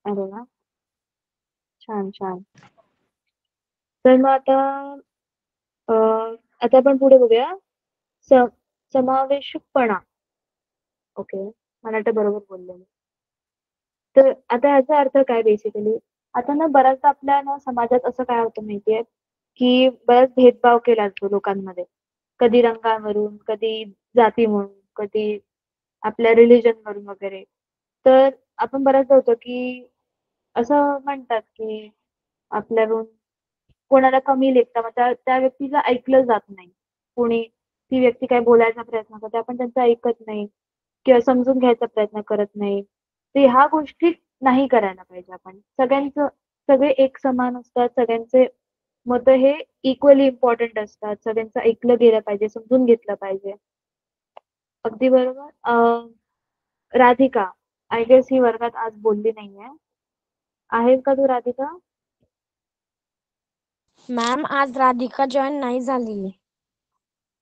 अरे वाह! छान, छान. तर मग अ, आता आपण पुढे बघूया. स समावेशकपणा. ओके. मला वाटतं बरोबर बोलले मी. तर आता ह्याचा अर्थ काय बेसिकली? आता ना बऱ्याचदा आपल्या ना समाजात असं काय होतं माहितीये, की बराच भेदभाव केला जातो लोकांमध्ये. कधी रंगावरून, कधी जातीवरून, कधी आपल्या रिलिजनवरून वगैरे. तर आपण बऱ्याचदा होतो, की असं म्हणतात, की आपल्यावरून कोणाला कमी लेखता मग त्या त्या व्यक्तीला ऐकलं जात नाही. कोणी ती व्यक्ती काय बोलायचा प्रयत्न करते, आपण त्यांचं ऐकत नाही किंवा समजून घ्यायचा प्रयत्न करत नाही. तर ह्या गोष्टी नाही करायला पाहिजे आपण. सगळे एक समान असतात. सगळ्यांचे मतं हे इक्वली इम्पोर्टंट असतात. सगळ्यांचं ऐकलं गेलं पाहिजे, समजून घेतलं पाहिजे. अगदी बरोबर. राधिका, आय गेस ही वर्गात आज बोलली नाहीये. आहे का तू राधिका? मॅम आज राधिका जॉईन नाही झाली.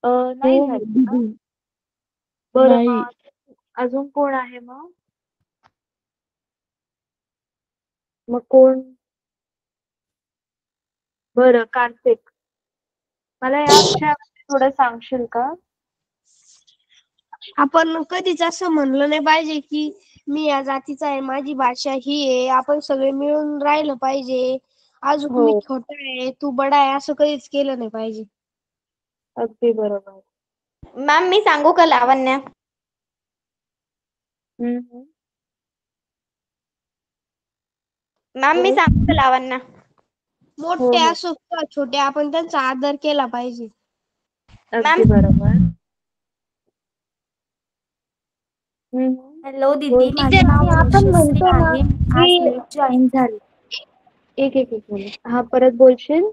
हो नाही झाली का? दीदी. बरं नाही. मग अजून कोण आहे मग? मग कोण? बरं कार्तिक. मला या विषयावरती थोडं सांगशील का? आपण कधीच असं म्हणलं नाही पाहिजे की मी या जातीचा आहे, माझी भाषा ही आहे. आपण सगळे मिळून राहिलं पाहिजे. अजून मी हो, छोटा आहे, तू बडा आहे असं कधीच केलं नाही पाहिजे. अगदी बरोबर. मॅम मी सांगू का लावण्य? हं, हं. मॅम मी बोल. सांगू का लावण्य? हो, मोठे हो. असो किंवा छोटे आपण त्यांचा आदर केला पाहिजे. अगदी मॅम बरोबर. हं, हं. हॅलो दीदी, बोल. माझं टीचर नाव आणि आपण यशस्वी म्हणतो ना आहे. आज की लेट जॉईन झाले. एक मिनिट. हां, परत बोलशील?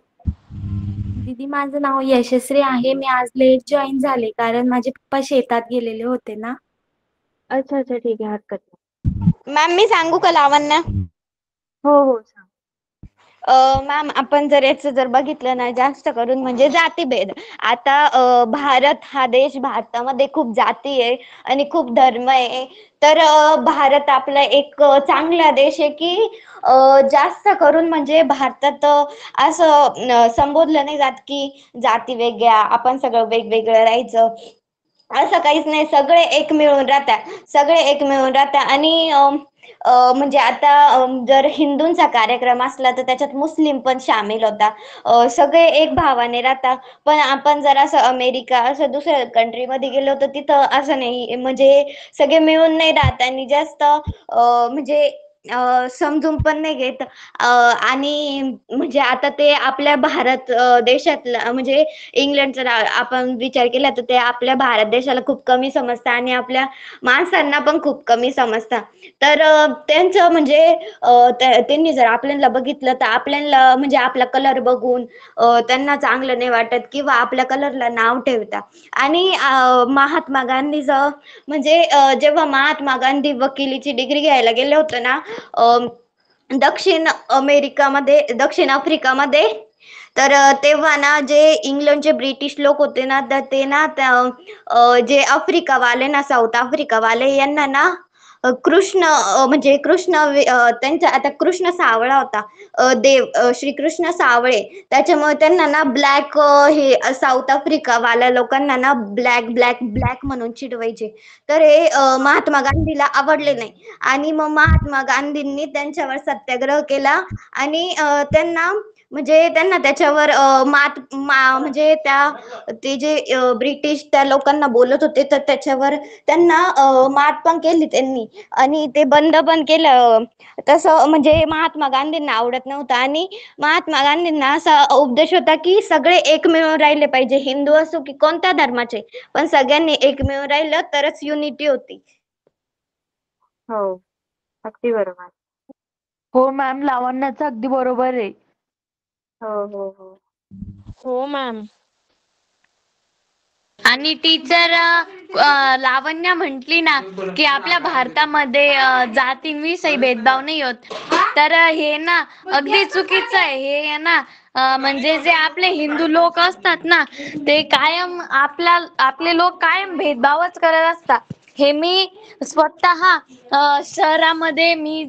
दीदी, माझं नाव यशस्वी आहे. मी आज लेट जॉईन झाले कारण माझे पप्पा शेतात गेलेले होते ना. अच्छा, अच्छा. ठीक आहे. हरकत नाही. मॅम मी सांगू का लावण्य? हो, हो. सांग. मॅम आपण जर याचं जर बघितलं ना जास्त करून म्हणजे जातीभेद. आता भारत हा देश भारतामध्ये खूप जाती आहे आणि खूप धर्म आहे. तर भारत आपला एक चांगला देश आहे की जास्त करून म्हणजे भारतात असं संबोधलं नाही जात की जाती वेगळ्या, आपण सगळं वेगवेगळं राहायचं. असं काहीच नाही. सगळे एक मिळून राहतात. सगळे एक मिळून राहतात आणि म्हणजे आता जर हिंदूंचा कार्यक्रम असला तर त्याच्यात मुस्लिम पण सामील होता. सगळे एक भावाने राहतात. पण आपण जर असं अमेरिका असं दुसऱ्या कंट्रीमध्ये गेलो तर तिथं असं नाही. म्हणजे सगळे मिळून नाही राहत आणि जास्त म्हणजे समजून पण नाही घेत. आणि म्हणजे आता ते आपल्या भारत देशातलं म्हणजे इंग्लंडचा आपण विचार केला तर ते आपल्या भारत देशाला खूप कमी समजतात आणि आपल्या माणसांना पण खूप कमी समजतात. तर त्यांचं म्हणजे त्यांनी जर आपल्याला बघितलं तर आपल्याला म्हणजे आपला कलर बघून त्यांना चांगलं नाही वाटत किंवा आपल्या कलरला नाव ठेवतात. आणि महात्मा गांधीचं म्हणजे जेव्हा महात्मा गांधी वकिलीची डिग्री घ्यायला गेले होते ना दक्षिण आफ्रिकामध्ये तर तेव्हा ना जे इंग्लंडचे ब्रिटिश लोक होते ना, तर ते ना जे आफ्रिकावाले ना, साऊथ आफ्रिकावाले यांना ना कृष्ण म्हणजे त्यांचा आता कृष्ण सावळा होता, देव श्रीकृष्ण सावळे. त्याच्यामुळे त्यांना ना ब्लॅक हे साऊथ आफ्रिका वाल्या लोकांना ना ब्लॅक ब्लॅक ब्लॅक म्हणून चिडवायचे. तर हे महात्मा गांधीला आवडले नाही आणि मग महात्मा गांधींनी त्यांच्यावर सत्याग्रह केला आणि त्यांना त्याच्यावर म्हणजे ते जे ब्रिटिश त्या लोकांना बोलत होते, तर त्याच्यावर त्यांना मात पण केली त्यांनी आणि ते बंद पण केलं. तसं म्हणजे महात्मा गांधींना आवडत नव्हतं आणि महात्मा गांधींना असा उपदेश होता की सगळे एक मिळून राहिले पाहिजे, हिंदू असो की कोणत्या धर्माचे, पण सगळ्यांनी एक मिळून राहिलं तरच युनिटी होती. हो, अगदी बरोबर. हो मॅम, लावण्याचं अगदी बरोबर आहे. हो, हो, हो. हो मॅम. आणि टीचर लावण्य म्हटली ना की आपल्या भारतामध्ये जातींविषयी भेदभाव नाही होत, तर हे ना अगदी चुकीचं आहे. हे ना म्हणजे जे आपले हिंदू लोक असतात ना, ते कायम आपले लोक कायम भेदभावच करत असतात. हे मी स्वतः शहरामध्ये मी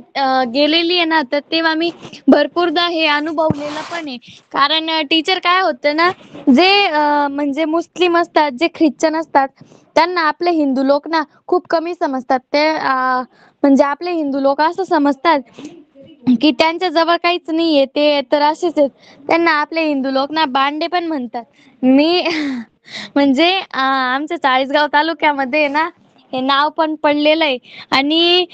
गेलेली आहे ना, तर तेव्हा मी भरपूरदा हे अनुभवलेलं पण आहे. कारण टीचर काय होतं ना, जे म्हणजे मुस्लिम असतात, जे ख्रिश्चन असतात, त्यांना आपले हिंदू लोक ना खूप कमी समजतात. ते म्हणजे आपले हिंदू लोक असं समजतात की त्यांच्या जवळ काहीच नाहीये, ते तर असेच आहेत. त्यांना आपले हिंदू लोक ना बांडे पण म्हणतात. मी म्हणजे आमच्या चाळीसगाव तालुक्यामध्ये ना हे नाव पण पडलेलं आहे. आणि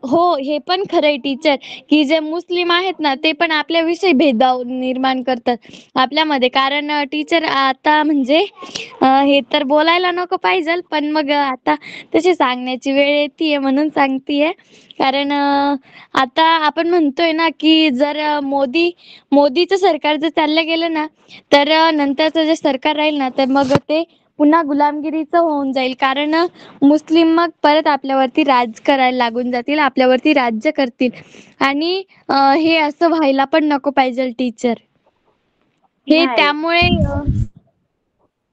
हो, हे पण खरंय टीचर की जे मुस्लिम आहेत ना, ते पण आपल्याविषयी भेदभाव निर्माण करतात आपल्यामध्ये. कारण टीचर आता म्हणजे हे तर बोलायला नको पाहिजे, पण मग आता तशी सांगण्याची वेळ येतीये म्हणून सांगतीये. कारण आता आपण म्हणतोय ना की जर मोदीचं सरकार जर चाललं गेलं ना, तर नंतरचं जे सरकार राहील ना, तर मग ते पुन्हा गुलामगिरीचं होऊन जाईल. कारण मुस्लिम मग परत आपल्यावरती राज करायला लागून जातील, आपल्यावरती राज्य करतील. आणि हे असं व्हायला पण नको पाहिजे टीचर. हे नाही, त्यामुळे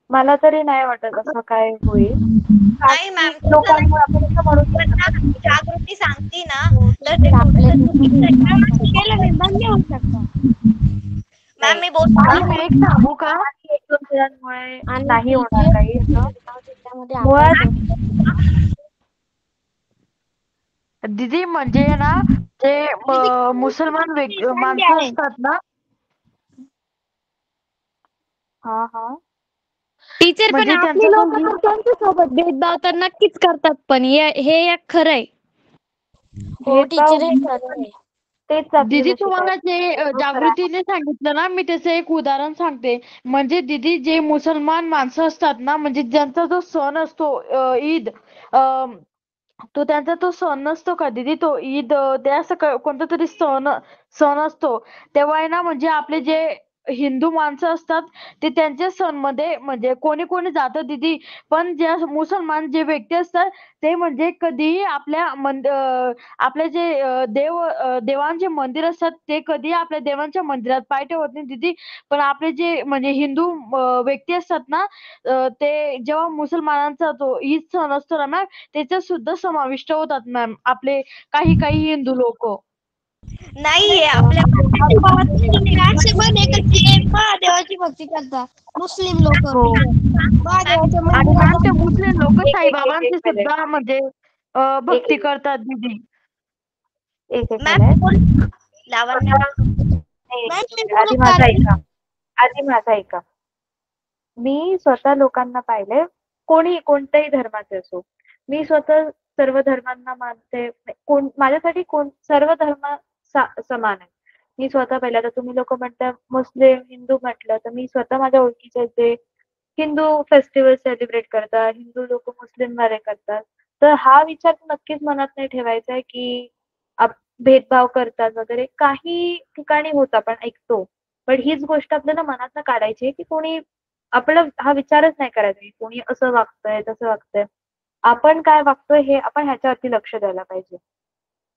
मला तरी नाही वाटत असं काय होईल. नाही काही मॅम, तसं नाही. लोकांमुळे आपण असं म्हणू पण शकतो ना ना की जागृती सांगते ना, हो तर टीचर, ते आपले थोडंसं देखील चुकीचं आहे. भेदभाव असं करतात. केलं नाही बंद होऊ शकतं. मॅम नाही, मी बोलते ना. मॅम, एक सांगू का? काही 1-2 जणांमुळे आणि नाही होणार टीचर काही असं. भेदभाव त्याच्यामध्ये मुळात अभ्यास होतो. दीदी म्हणजे ना, जे मुसलमान संडे माणसं आहे. असतात ना, हां, हां. टीचर पण म्हणजे आपले त्यांचा तो लोक तर त्यांच्यासोबत भेदभाव तर नक्कीच करतात, पण हे एक खरंय. हो भेदभाव टीचर, हे खरं आहे. तेच दीदी आपल्याला तुम्हाला शिकायचं. जे जो खरा आहे. जागृतीने सांगितलं ना, मी त्याचं एक उदाहरण सांगते. म्हणजे दीदी, जे मुसलमान माणसं असतात ना, म्हणजे ज्यांचा जो सण असतो ईद, तो त्यांचा तो सण नसतो का दीदी, तो ईद, ते असं कोणता तरी सण असतो. तेव्हा आहे ना, म्हणजे आपले जे हिंदू माणसं असतात, ते त्यांच्या सण मध्ये म्हणजे कोणी कोणी जातं दीदी, पण जे मुसलमान जे व्यक्ती असतात, ते म्हणजे कधीही आपले जे देवांचे मंदिर असतात, ते कधी आपल्या देवांच्या मंदिरात पाय ठेवत नाही दीदी. पण आपले जे म्हणजे हिंदू व्यक्ती असतात ना, ते जेव्हा मुसलमानांचा तो ईद सण असतो ना मॅम, त्याच्यात सुद्धा समाविष्ट होतात मॅम आपले काही काही हिंदू लोक. नाहीये आपल्या असे पण आहे का ते महादेवाची भक्ती करतात, मुस्लिम लोक हो. महादेवाच्या आणि मंदिरात मॅम, ते मुस्लिम लोक एक साईबाबांची मिनिट. सुद्धा म्हणजे एक भक्ती एक करतात दीदी. एक मॅम मिनिट. लावण्य. स्वतः नाही, मॅम एक ते मिनिट. बोलू का? आधी माझं ऐका. मी स्वतः लोकांना पाहिलंय, कोणत्याही धर्माचे असो. मी स्वतः सर्व धर्मांना मानते. माझ्यासाठी सर्व धर्म समान आहे. मी स्वतः पाहिलं. आता तुम्ही लोकं म्हणता मुस्लिम, हिंदू म्हटलं, तर मी स्वतः माझ्या ओळखीचे जे हिंदू फेस्टिव्हल सेलिब्रेट करतात, हिंदू लोकं मुस्लिमवाले करतात. तर हा विचार नक्कीच मनात नाही ठेवायचा आहे, की भेदभाव करतात वगैरे. काही ठिकाणी होतं, आपण ऐकतो. पण हीच गोष्ट आपल्याला मनातनं काढायची आहे, की कोणी आपला हा विचारच नाही करायचा, की कोणी असं वागतंय, तसं वागतंय. आपण काय वागतोय हे आपण ह्याच्यावरती लक्ष द्यायला पाहिजे.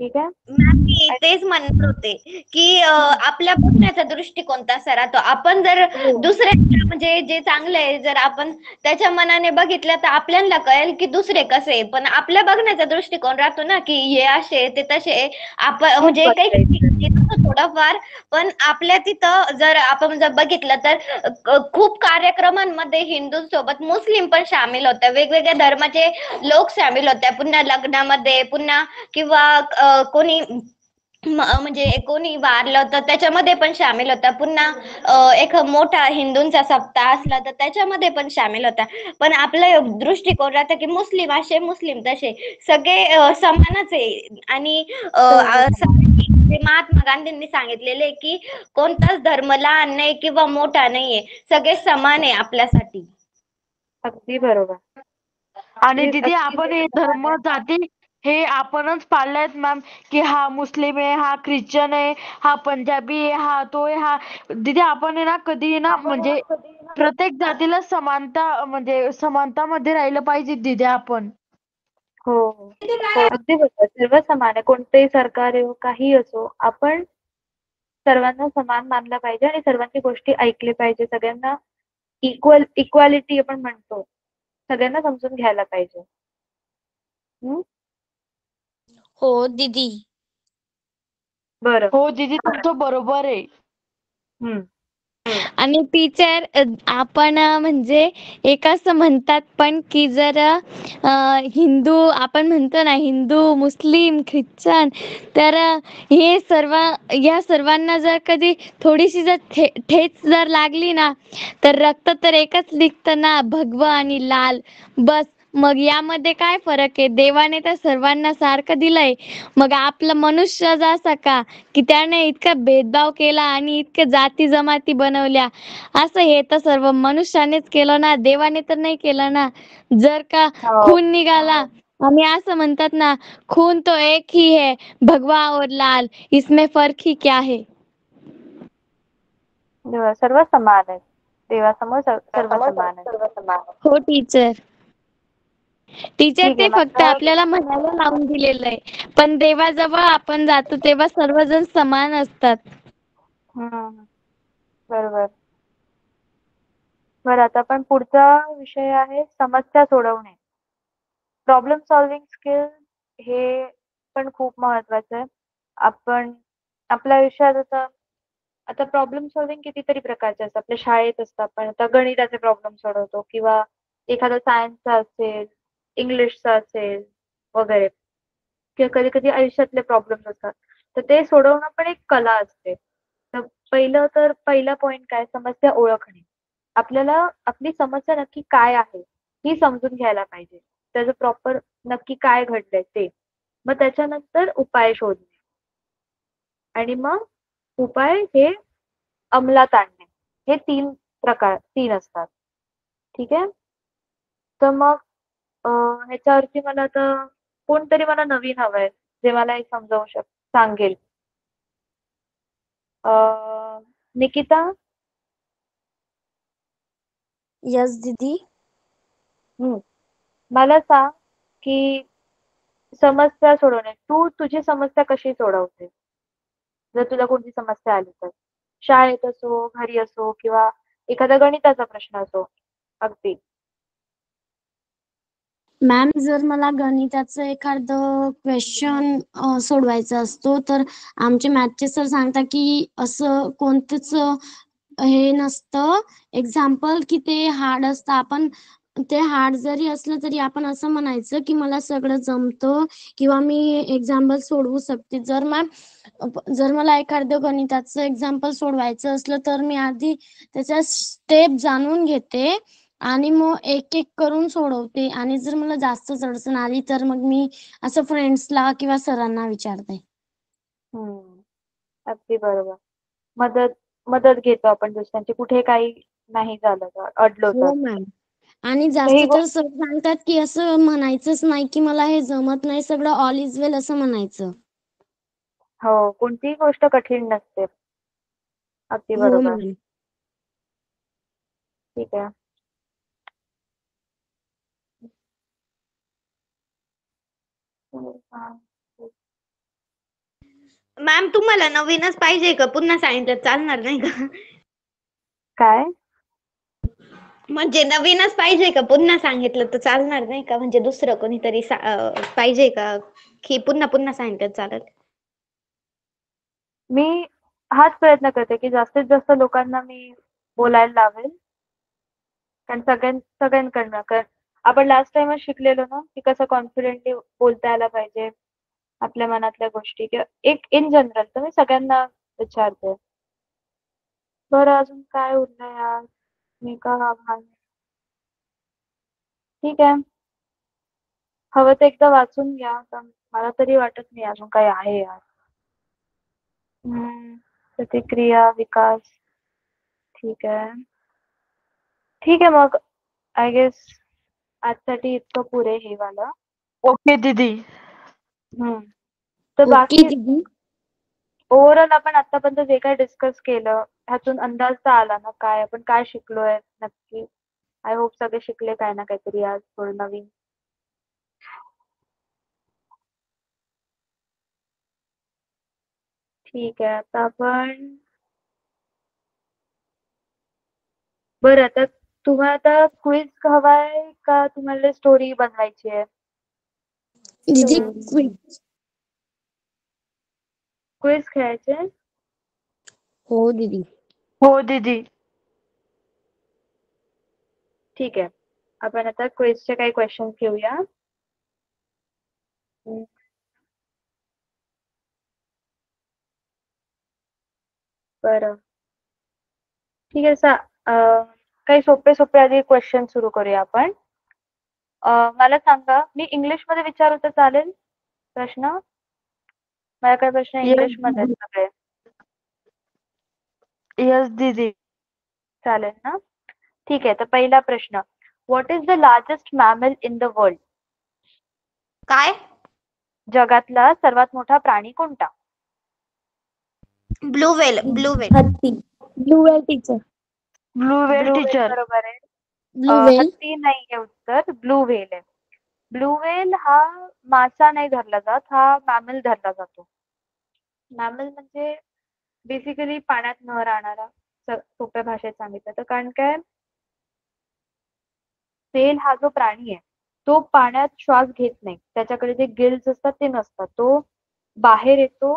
ठीक आहे? मॅम मी मी तेच म्हणत होते की आपल्या बघण्याचा दृष्टिकोन तसा राहतो. आपण जर दुसऱ्या म्हणजे जे चांगलं आहे जर आपण त्याच्या मनाने बघितलं तर आपल्याला कळेल की दुसरे कसे आहे. पण आपल्या बघण्याचा दृष्टिकोन राहतो ना की हे असे ते तसे. आपण म्हणजे काही थोडंफार पण आपल्या तिथं जर आपण जर बघितलं तर खूप कार्यक्रमांमध्ये हिंदू सोबत मुस्लिम पण सामील होत्या. वेगवेगळ्या धर्माचे लोक सामील होत्या. पुन्हा लग्नामध्ये पुन्हा किंवा कोणी म्हणजे कोणी वारलं तर त्याच्यामध्ये पण सामील होता. पुन्हा एक मोठा हिंदूंचा सप्ताह असला तर त्याच्यामध्ये पण सामील होता. पण आपला दृष्टिकोन राहता की मुस्लिम असे मुस्लिम तसे सगळे समानच आहे. आणि ते महात्मा गांधींनी सांगितलेले की कोणताच धर्म लहान नाही किंवा मोठा नाहीये, सगळे समान आहे आपल्यासाठी. अगदी बरोबर. आणि दीदी आपण हे धर्म जाती हे आपणच पाळलेत मॅम की हा मुस्लिम आहे, हा ख्रिश्चन आहे, हा पंजाबी आहे, हा तो आहे, हा दीदी आपण आहे ना कधी ना म्हणजे प्रत्येक जातीला समानता म्हणजे समानतामध्ये राहिलं पाहिजे दीदी आपण. हो, हो. अगदी बरोबर. सर्व समान आहे. कोणतेही सरकार येवो, काहीही असो, आपण सर्वांना समान मानलं पाहिजे आणि सर्वांची गोष्टी ऐकली पाहिजे. सगळ्यांना इक्वालिटी आपण म्हणतो. सगळ्यांना समजून घ्यायला पाहिजे. हं? हो दीदी. बरं. हो दीदी तुमचं बरोबर आहे. हं. आणि टीचर आपण म्हणजे एक असं म्हणतात पण की जर हिंदू आपण म्हणतो ना हिंदू मुस्लिम ख्रिश्चन तर हे सर्व या सर्वांना जर कधी थोडीशी जर ठेच जर लागली ना तर रक्त तर एकच निघतं ना, भगवं आणि लाल. बस मग यामध्ये काय फरक आहे? देवाने तर सर्वांना सारखं दिलंय. मग आपला मनुष्य जसा का की त्याने इतका भेदभाव केला आणि इतके जाती जमाती बनवल्या. असं हे तर सर्व मनुष्यानेच केलं ना, देवाने तर नाही केलं ना. जर का हो. खून निघाला आणि असं म्हणतात ना खून तो एक ही है भगवा और लाल इसमें फर्क ही क्या है. सर्व समान आहेत. देवासमोर सर्व समान आहेत. हो टीचर. टीचर ठीक ते आहे फक्त मग. आपल्याला म्हणायला लावून दिलेलं आहे. पण देवाजवळ आपण जातो तेव्हा सर्वजण समान असतात. हं. बरोबर. बरं आता आपण पुढचा विषय आहे समस्या सोडवणे. प्रॉब्लेम सॉल्व्हिंग स्किल हे पण खूप महत्वाचं आहे. आपण आपल्या आयुष्यात आता प्रॉब्लेम सॉल्व्हिंग कितीतरी प्रकारचे असतात. आपल्या शाळेत असतात. आपण आता गणिताचे प्रॉब्लेम सोडवतो किंवा एखादा सायन्सचा असेल, इंग्लिशचा असेल वगैरे किंवा कधी-कधी आयुष्यातले प्रॉब्लेम्स असतात. तर ते सोडवणं पण एक कला असते. पहिला पॉइंट काय समस्या ओळखणे. आपल्याला आपली समस्या नक्की काय आहे, ही समजून घ्यायला पाहिजे. त्याचं प्रॉपर नक्की काय घडलंय ते. मग त्याच्यानंतर उपाय शोधणे आणि मग उपाय हे अंमलात आणणे. हे 3 असतात. ठीक आहे? तर मग ह्याच्यावरती मला आता कोणतरी मला नवीन हवंय, जे मला हे समजावू सांगेल. अ, निकिता? यस दीदी. हं. मला सांग की समस्या सोडवणे. तू तुझी समस्या कशी सोडवते? जर तुला कोणती समस्या आली तर? शाळेत असो, घरी असो किंवा एखादा गणिताचा प्रश्न असो. अगदी. मॅम जर मला गणिताचं एखादं क्वेश्चन सोडवायचा असतो तर आमचे मॅथचे सर सांगतात की असं कोणतंच हे नसतं एक्झाम्पल की ते हार्ड असतं. आपण ते हार्ड जरी असलं तरी आपण असं म्हणायचं की मला सगळं जमतं किंवा मी एक्झाम्पल सोडवू शकते. जर मला एखादं गणिताचं एक्झाम्पल सोडवायचं असलं तर मी आधी त्याच्या स्टेप जाणून घेते आणि मग एक एक करून सोडवते. आणि जर मला जास्तच अडचण आली तर मग मी असं फ्रेंड्सला किंवा सरांना विचारते. हं. अगदी बरोबर. मदत घेतो आपण दुसऱ्यांची. कुठे काही नाही झालं तर, अडलो तर. हो मॅम. आणि तर जास्त ही तर गोष्ट सर सांगतात की असं म्हणायचंच नाही की मला हे जमत नाही, सगळं ऑल इज वेल असं म्हणायचं. हो, कोणतीही गोष्ट कठीण नसते. अगदी हो बरोबर. मॅम. ठीक आहे. मॅम तुम्हाला नवीनच पाहिजे का पुन्हा सांगितलं चालणार नाही का? काय? म्हणजे नवीनच पाहिजे का पुन्हा सांगितलं तर चालणार नाही का? म्हणजे दुसरं कोणीतरी पाहिजे का की पुन्हा पुन्हा सांगितलं चालेल? मी हाच प्रयत्न करते की जास्तीत जास्त लोकांना मी बोलायला लावेल. कारण सगळ्यांकडनं कारण आपण लास्ट टाइमच शिकलेलो ना की कसं कॉन्फिडेंटली बोलता यायला पाहिजे आपल्या मनातल्या गोष्टी किंवा एक इन जनरल. तर मी सगळ्यांना विचारते. बरं अजून काय उरलंय यार? मी का भान ठीक आहे. हवं तर एकदा वाचून घ्या. पण मला तरी वाटत नाही अजून काही आहे यार. प्रतिक्रिया, विकास. ठीक आहे. ठीक आहे मग आय गेस आजसाठी इतकं पुरे हे वालं. ओके दीदी. तर ओके बाकी दीदी. ओव्हरऑल आपण आतापर्यंत जे काही डिस्कस केलं ह्यातून अंदाज तर आला ना काय आपण काय शिकलोय नक्की. आय होप सगळे शिकले काय ना काहीतरी आज थोडं नवीन. ठीक आहे. आता आपण बरं आता तुम्हाला आता क्विज हवाय का तुम्हाला स्टोरी बनवायची आहे? दीदी क्विज खेळायचे? हो दीदी. हो दीदी. ठीक आहे. आपण आता क्विजचे काही क्वेश्चन घेऊया. बरं. ठीक आहे. काही सोपे सोपे आधी क्वेश्चन सुरू करूया आपण. मला सांगा मी इंग्लिशमध्ये विचारू तर चालेल प्रश्न? माझ्याकडे प्रश्न Yes, इंग्लिशमध्ये आहेत सगळे. येस दीदी. चालेल ना? ठीक आहे. तर पहिला प्रश्न. What is the largest mammal in the world? काय? जगातला सर्वात मोठा प्राणी कोणता? Blue whale. हत्ती. Blue whale teacher. Blue whale blue whale teacher. बरोबर आहे. Blue whale. हत्ती नाहीये उत्तर. ब्लू व्हेल आहे. ब्लू व्हेल हा मासा नाही धरला जात. हा मॅमल धरला जातो. मॅमल म्हणजे बेसिकली पाण्यात न राहणारा. सोप्या भाषेत सांगितलं तर कारण काय व्हेल हा जो प्राणी आहे तो पाण्यात श्वास घेत नाही. त्याच्याकडे जे गिल्स असतात ते नसतात. तो बाहेर येतो,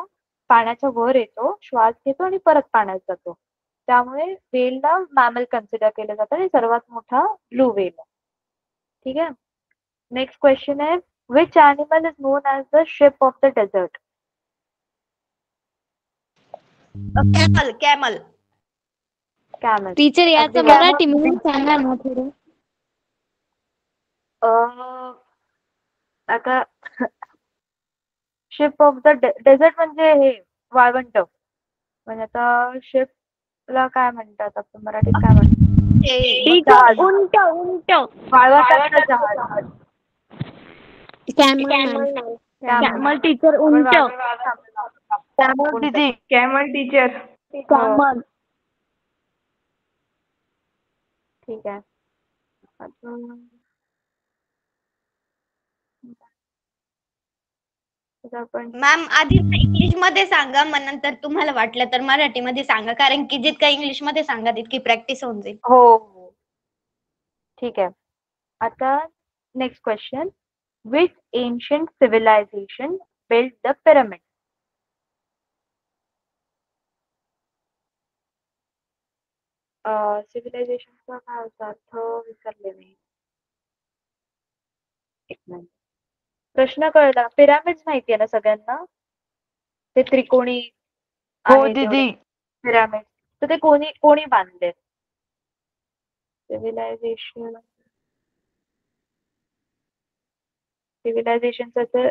पाण्याच्या वर येतो, श्वास घेतो आणि परत पाण्यात जातो. त्यामुळे व्हेलला मॅमल कन्सिडर केलं जातं आणि सर्वात मोठा ब्लू व्हेल आहे. ठीक आहे. नेक्स्ट क्वेश्चन आहे which animal is non as the ship of the dessert? Camel. Camel. Camel. Teacher अगदी याचं बरोबर. मराठी म्हणून सांगा ना थोडं. आता शिप ऑफ द डेझर्ट म्हणजे हे वाळवंट. म्हणजे आता शिपला काय म्हणतात आपण मराठीत काय म्हणतात? जहाज. उंट. वाळवंटातलं जहाज. कॅमल. कॅमल टीचर आपण उंट. कॅमल दीदी. Camel teacher. कॅमल. ठीक आहे. अजून आपण मॅम आधी इंग्लिश मध्ये सांगा मग नंतर तुम्हाला वाटलं तर मराठीमध्ये सांगा कारण की जितकं इंग्लिश मध्ये सांगा तितकी प्रॅक्टिस होऊन जाईल. हो. ठीक आहे. आता next question. Which ancient civilisation built the pyramid? सिव्हिलायझेशनचा काय होता अर्थ विसरले मी. एक मिनिट. प्रश्न कळला. पिरामिड्स माहिती आहे ना सगळ्यांना? ते त्रिकोणी हो आहे दीदी. पिरामिड. तर ते कोणी बांधले? सिव्हिलायझेशनचं तर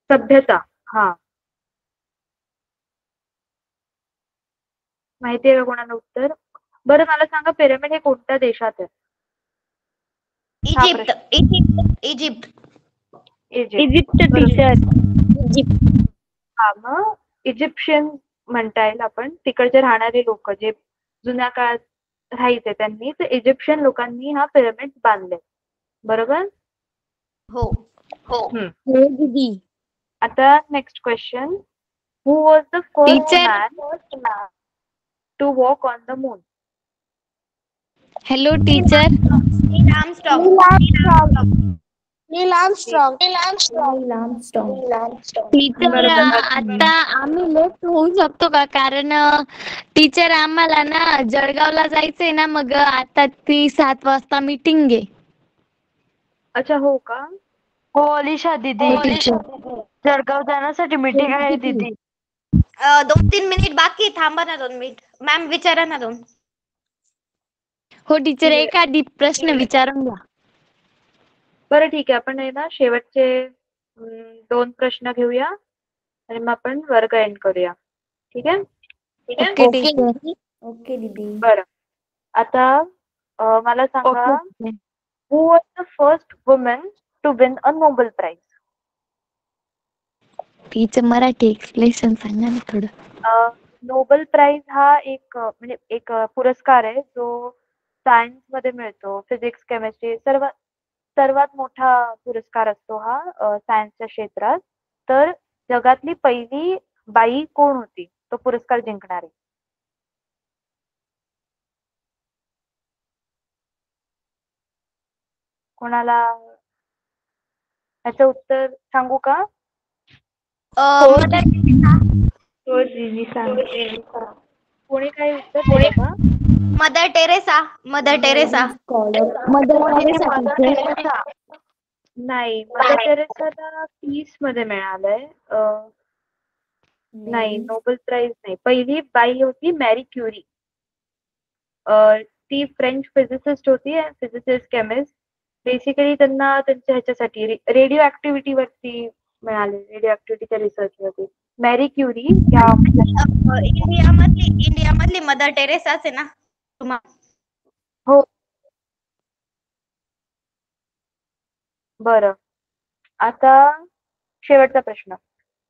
सभ्यता. हा माहिती आहे का कोणाला उत्तर? बरं मला सांगा पिरामिड हे कोणत्या देशात आहे? इजिप्त. इजिप्त. Egypt teacher. हा मग इजिप्शियन म्हणता येईल आपण. तिकडचे राहणारे लोक जे जुन्या काळात राहायचे त्यांनी तर इजिप्शियन लोकांनी हा पिरामिड बांधले. बरोबर? हो. हो दीदी. आता next question. Who was the first teacher man to walk on the moon? Hello teacher Neil Armstrong. Neil Armstrong. Neil Armstrong. Teacher बरोबर. आता आम्ही लेट होऊ शकतो का कारण टीचर आम्हाला ना जळगावला जायचंय ना मग आता ती 7 वाजता मीटिंग आहे. अच्छा हो का? हो अलिशा दीदी, जळगाव जाण्यासाठी मीटिंग आहे दीदी. 2-3 मिनिट बाकी थांबा ना 2 मिनिट. मॅम विचारा ना 2. हो टीचर एखादी प्रश्न विचारून घ्या. बरं ठीक आहे. आपण आहे ना शेवटचे 2 प्रश्न घेऊया आणि मग आपण वर्ग एंड करूया. ठीक आहे? Okay teacher. ओके दीदी. बरं. आता मला सांगा okay who was the first woman to win a Nobel Prize? Teacher Marathi explanation सांगा ना थोडं. नोबेल प्राइज हा एक म्हणजे एक पुरस्कार आहे जो सायन्स मध्ये मिळतो. फिजिक्स, केमिस्ट्री सर्वात मोठा पुरस्कार असतो हा सायन्सच्या क्षेत्रात. तर जगातली पहिली बाई कोण होती तो पुरस्कार जिंकणारी? कोणाला याचं उत्तर सांगू का? हो दीदी सांग. कोणी काही उत्तर दिलं का? Mother Teresa. Mother Teresa. नाही, मदर टेरेसाला पीस मध्ये मिळालंय. नाही, नोबेल प्राइज नाही. पहिली बाई होती मॅरी क्युरी. ती फ्रेंच फिजिसिस्ट होती, फिजिसिस्ट केमिस्ट. बेसिकली त्यांना त्यांच्या ह्याच्यासाठी रेडिओ ऍक्टिव्हिटी वरती मिळाले, रेडिओ ऍक्टिव्हिटीच्या रिसर्च वरती. मॅरी क्युरी या इंडियामधली मदर टेरेसाच आहे ना? हो. बरं. आता शेवटचा प्रश्न.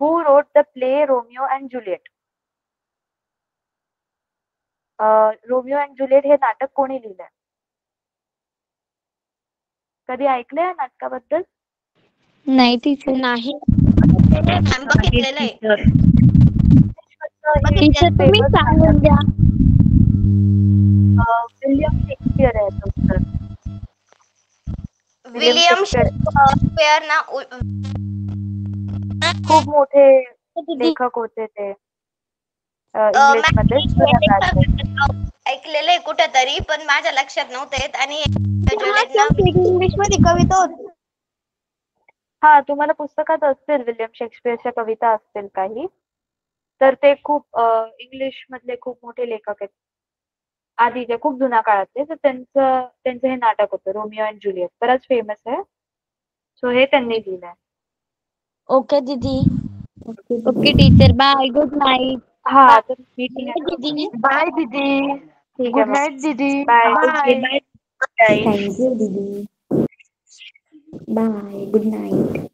Who wrote the play Romeo and Joliot? Romeo and Joliot हे नाटक कोणी लिहिलंय? कधी ऐकलंय या नाटकाबद्दल? नाही टीचर. नाही. बघितलेलं आहे. टीचर तुम्ही सांगून द्या. विल्यम शेक्सपियर आहे याचं उत्तर. विलियम शेक्सपियर ना खूप मोठे लेखक होते ते इंग्लिश मध्ये. ऐकलेलं आहे कुठेतरी पण माझ्या लक्षात नव्हतं येत. आणि इंग्लिश मध्ये कविता होती. हा तुम्हाला पुस्तकात असतील विल्यम शेक्सपियरच्या कविता असतील काही. तर ते खूप इंग्लिश मधले खूप मोठे लेखक आहेत आधीचे, खूप जुन्या काळातले. तर त्यांचं हे नाटक होतं रोमिओ अँड ज्युलियट. बरंच फेमस आहे. सो हे त्यांनी लिहिलंय. ओके दीदी. Okay teacher. Bye. Good night. हा तर मीटिंग. बाय दीदी. गुड नाईट दीदी. बाय. थँक्यू दीदी. बाय. Good night.